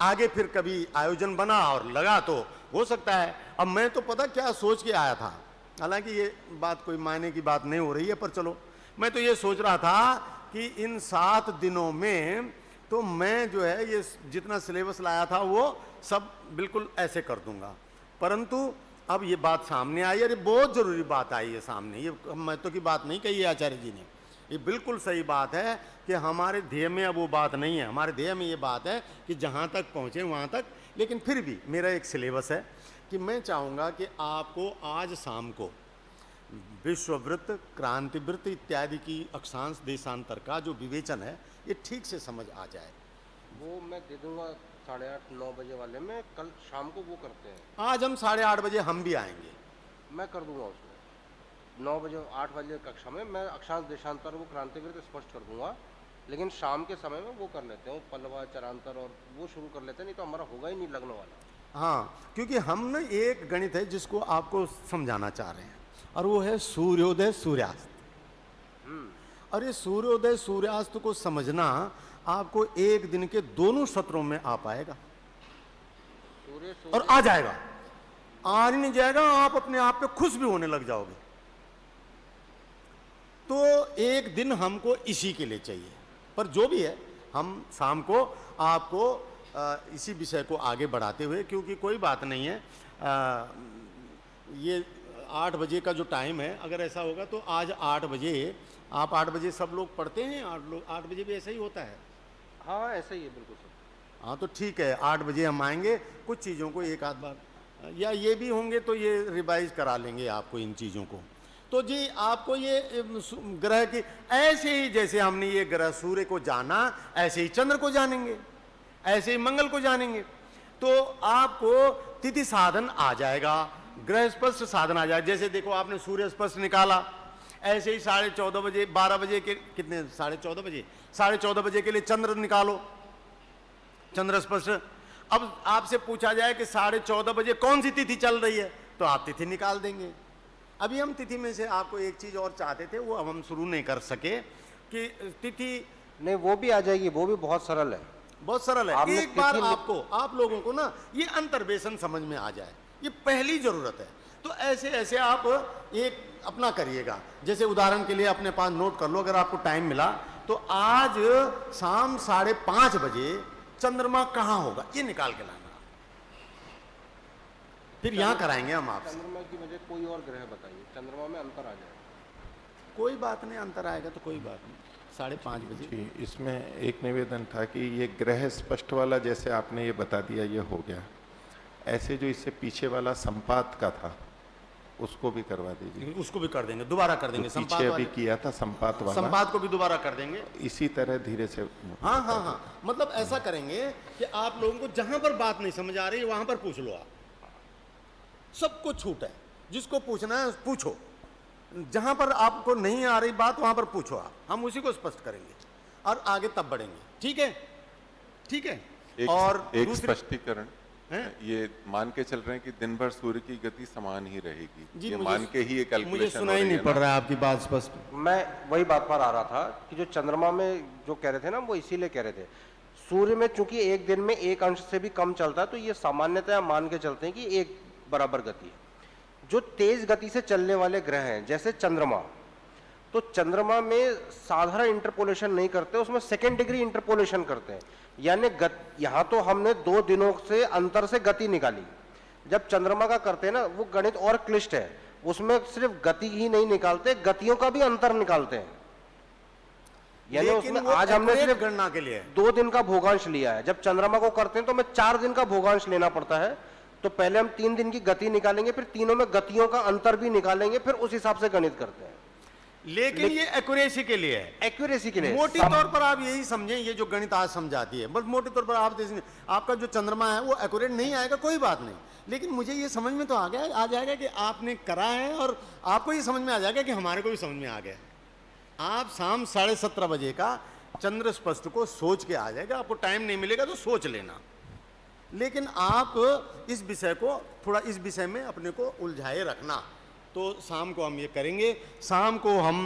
आगे फिर कभी आयोजन बना और लगा तो हो सकता है। अब मैं तो पता क्या सोच के आया था, हालांकि ये बात कोई मायने की बात नहीं हो रही है, पर चलो मैं तो ये सोच रहा था कि इन 7 दिनों में तो मैं जो है ये जितना सिलेबस लाया था वो सब बिल्कुल ऐसे कर दूंगा। परंतु अब ये बात सामने आई, अरे बहुत जरूरी बात आई है सामने। ये महत्व की बात नहीं कही है आचार्य जी ने, ये बिल्कुल सही बात है कि हमारे ध्येय में अब वो बात नहीं है। हमारे ध्येय में ये बात है कि जहाँ तक पहुँचे वहाँ तक। लेकिन फिर भी मेरा एक सिलेबस है कि मैं चाहूँगा कि आपको आज शाम को विश्ववृत्त, क्रांतिवृत्त इत्यादि की अक्षांश देशांतर का जो विवेचन है ये ठीक से समझ आ जाए। वो मैं दे दूंगा 8:30 9 बजे वाले में, कल शाम को वो करते हैं। आज हम 8:30 बजे हम भी आएंगे। मैं कर दूंगा उसमें 9 बजे 8 बजे कक्षा में मैं अक्षांश देशांतर वो क्रांतिवृत्त स्पष्ट कर दूंगा, लेकिन शाम के समय में वो कर लेते हैं, वो पल्लवा चरांतर और वो शुरू कर लेते हैं, नहीं तो हमारा होगा ही नहीं लगने वाला। हाँ, क्योंकि हम ना एक गणित है जिसको आपको समझाना चाह रहे हैं और वो है सूर्योदय सूर्यास्त। और ये सूर्योदय सूर्यास्त को समझना आपको एक दिन के दोनों सत्रों में आ पाएगा और आ जाएगा। आ नहीं जाएगा, आप अपने आप पे खुश भी होने लग जाओगे। तो एक दिन हमको इसी के लिए चाहिए, पर जो भी है हम शाम को आपको इसी विषय को आगे बढ़ाते हुए, क्योंकि कोई बात नहीं है, ये 8 बजे का जो टाइम है, अगर ऐसा होगा तो आज 8 बजे आप 8 बजे सब लोग पढ़ते हैं, 8 बजे भी ऐसा ही होता है। हाँ ऐसा ही है बिल्कुल सर। हाँ तो ठीक है, 8 बजे हम आएंगे, कुछ चीज़ों को एक आध बार या ये भी होंगे तो ये रिवाइज करा लेंगे आपको इन चीज़ों को। तो जी आपको ये ग्रह की ऐसे ही जैसे हमने ये ग्रह सूर्य को जाना, ऐसे ही चंद्र को जानेंगे, ऐसे ही मंगल को जानेंगे। तो आपको तिथि साधन आ जाएगा, ग्रह स्पष्ट साधन आ जाएगा। जैसे देखो आपने सूर्य स्पष्ट निकाला, ऐसे ही 14:30 बजे 12 बजे के कितने 14:30 बजे के लिए चंद्र निकालो, चंद्र स्पष्ट। अब आपसे पूछा जाए कि 14:30 बजे कौन सी तिथि चल रही है, तो आप तिथि निकाल देंगे। अभी हम तिथि में से आपको एक चीज और चाहते थे, वो अब हम शुरू नहीं कर सके कि तिथि नहीं वो भी आ जाएगी, वो भी बहुत सरल है, बहुत सरल है। आपने एक बार तिथि आपको आप लोगों को ना ये अंतर्वेशन समझ में आ जाए, ये पहली जरूरत है। तो ऐसे ऐसे आप एक अपना करिएगा। जैसे उदाहरण के लिए अपने पास नोट कर लो, अगर आपको टाइम मिला तो आज शाम 5:30 बजे चंद्रमा कहाँ होगा ये निकाल के लाना, फिर यहाँ कराएंगे हम आपसे। चंद्रमा की वजह कोई और ग्रह बताइए, चंद्रमा में अंतर आ जाएगा। कोई बात नहीं, अंतर आएगा तो कोई बात नहीं, 5:30 बजे। जी, इसमें एक निवेदन था कि ये ग्रह स्पष्ट वाला जैसे आपने ये बता दिया ये हो गया, ऐसे जो इससे पीछे वाला संपात का था उसको भी करवा दीजिए। उसको भी कर देंगे, दोबारा कर देंगे। जो पीछे अभी किया था संपात वाला, संपात को भी दोबारा कर देंगे। इसी तरह धीरे से। हाँ हाँ हाँ, मतलब ऐसा करेंगे कि आप लोगों को जहां पर बात नहीं समझ आ रही वहां पर पूछ लो। आप सबको छूट है, जिसको पूछना है पूछो, जहां पर आपको नहीं आ रही बात वहां पर पूछो आप, हम उसी को स्पष्ट करेंगे और आगे तब बढ़ेंगे। ठीक है, ठीक है। और एक स्पष्टीकरण, ये मान के चल रहे हैं कि दिन भर सूर्य की गति समान ही रहेगी, ये मान के ही ये कैलकुलेशन मुझे सुनाई नहीं पड़ रहा है आपकी बात स्पष्ट। मैं वही बात पर आ रहा था कि जो चंद्रमा में जो कह रहे थे ना, वो इसीलिए कह रहे थे, सूर्य में चूंकि एक दिन में 1 अंश से भी कम चलता है, तो ये सामान्यतया मान के चलते हैं कि एक बराबर गति है। जो तेज गति से चलने वाले ग्रह हैं जैसे चंद्रमा, तो चंद्रमा में साधारण इंटरपोलेशन नहीं करते, उसमें सेकेंड डिग्री इंटरपोलेशन करते हैं। यानी यहाँ तो हमने 2 दिनों से अंतर से गति निकाली, जब चंद्रमा का करते हैं ना वो गणित और क्लिष्ट है, उसमें सिर्फ गति ही नहीं निकालते, गतियों का भी अंतर निकालते हैं। यानी उसमें आज हमने सिर्फ गणना के लिए 2 दिन का भोगांश लिया है, जब चंद्रमा को करते हैं तो हमें 4 दिन का भोगांश लेना पड़ता है। तो पहले हम 3 दिन की गति निकालेंगे, फिर तीनों में गतियों का अंतर भी निकालेंगे, फिर उस हिसाब से गणित करते हैं। लेकिन ये एक्यूरेसी के लिए है, एक्यूरेसी के लिए मोटी तौर पर आप यही समझें, ये जो गणित आज समझाती है, बस मोटे तौर पर आप देखें, आपका जो चंद्रमा है वो एक्यूरेट नहीं आएगा, कोई बात नहीं, लेकिन मुझे ये समझ में तो आ जाएगा कि आपने करा है, और आपको ये समझ में आ जाएगा कि हमारे को भी समझ में आ गया। आप शाम 17:30 बजे का चंद्र स्पष्ट को सोच के आ जाएगा, आपको टाइम नहीं मिलेगा तो सोच लेना, लेकिन आप इस विषय को थोड़ा, इस विषय में अपने को उलझाए रखना। तो शाम को हम ये करेंगे, शाम को हम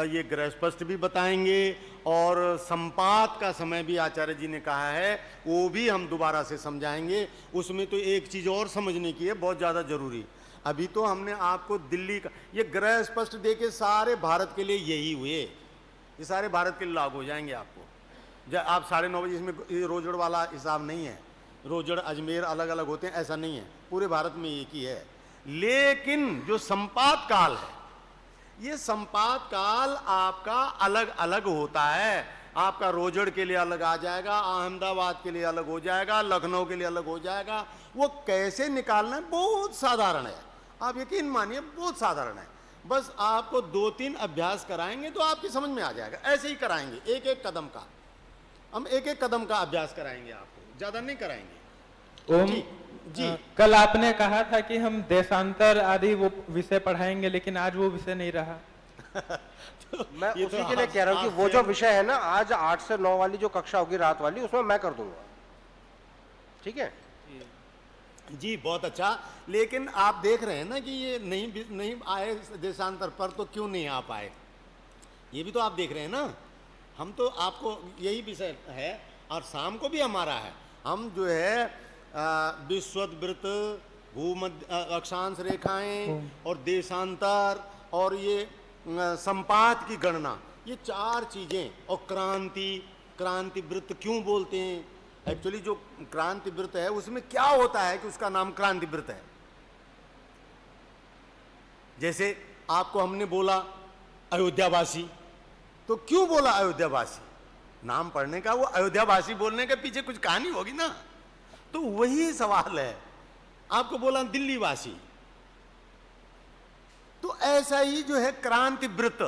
ये ग्रह स्पष्ट भी बताएंगे, और संपात का समय भी आचार्य जी ने कहा है वो भी हम दोबारा से समझाएंगे। उसमें तो एक चीज़ और समझने की है बहुत ज़्यादा ज़रूरी। अभी तो हमने आपको दिल्ली का ये ग्रह स्पष्ट दे के सारे भारत के लिए यही हुए, ये सारे भारत के लिए लागू हो जाएंगे आपको। जब आप 9:30 बजे, इसमें रोजड़ वाला हिसाब नहीं है, रोजड़ अजमेर अलग अलग होते हैं ऐसा नहीं है, पूरे भारत में एक ही है। लेकिन जो संपात काल है, ये संपात काल आपका अलग अलग होता है। आपका रोजड़ के लिए अलग आ जाएगा, अहमदाबाद के लिए अलग हो जाएगा, लखनऊ के लिए अलग हो जाएगा। वो कैसे निकालना है बहुत साधारण है, आप यकीन मानिए बहुत साधारण है। बस आपको 2-3 अभ्यास कराएंगे तो आपकी समझ में आ जाएगा। ऐसे ही कराएंगे, एक एक कदम का, हम एक एक कदम का अभ्यास कराएंगे, आपको ज्यादा नहीं कराएंगे। ओम जी, कल आपने कहा था कि हम देशांतर आदि वो विषय पढ़ाएंगे, लेकिन आज वो विषय नहीं रहा। तो मैं उसी के लिए कह रहा हूँ कि वो जो विषय है ना, आज 8 से 9 वाली जो कक्षा होगी रात वाली, उसमें मैं कर दूंगा। ठीक है जी, बहुत अच्छा। लेकिन आप देख रहे हैं ना कि ये नहीं आए देशांतर पर, तो क्यों नहीं आ पाए, ये भी तो आप देख रहे हैं ना। हम तो आपको यही विषय है, और शाम को भी हमारा है। हम जो है विश्ववृत्त, भूमध्य अक्षांश रेखाएं और देशांतर और ये संपात की गणना, ये 4 चीजें, और क्रांति वृत्त क्यों बोलते हैं, एक्चुअली जो क्रांति वृत्त है उसमें क्या होता है कि उसका नाम क्रांति वृत्त है। जैसे आपको हमने बोला अयोध्यावासी, तो क्यों बोला अयोध्यावासी, नाम पढ़ने का, वो अयोध्यावासी बोलने के पीछे कुछ कहानी होगी ना। तो वही सवाल है, आपको बोला दिल्ली वासी, तो ऐसा ही जो है क्रांति वृत्त,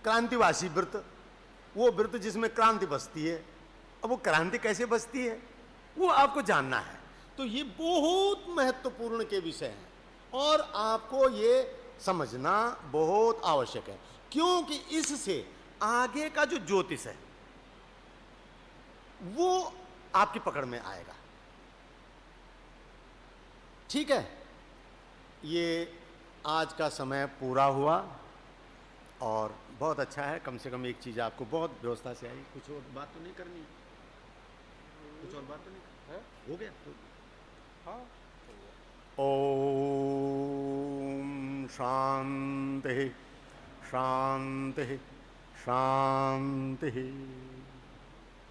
क्रांतिवासी वृत्त, वो वृत्त जिसमें क्रांति बसती है। अब वो क्रांति कैसे बसती है वो आपको जानना है। तो ये बहुत महत्वपूर्ण के विषय हैं, और आपको ये समझना बहुत आवश्यक है, क्योंकि इससे आगे का जो ज्योतिष है वो आपकी पकड़ में आएगा। ठीक है, ये आज का समय पूरा हुआ, और बहुत अच्छा है, कम से कम एक चीज़ आपको बहुत व्यवस्था से आई। कुछ और बात तो नहीं करनी, कुछ और बात तो नहीं है? हो गया तो हाँ शांति शांति शांति।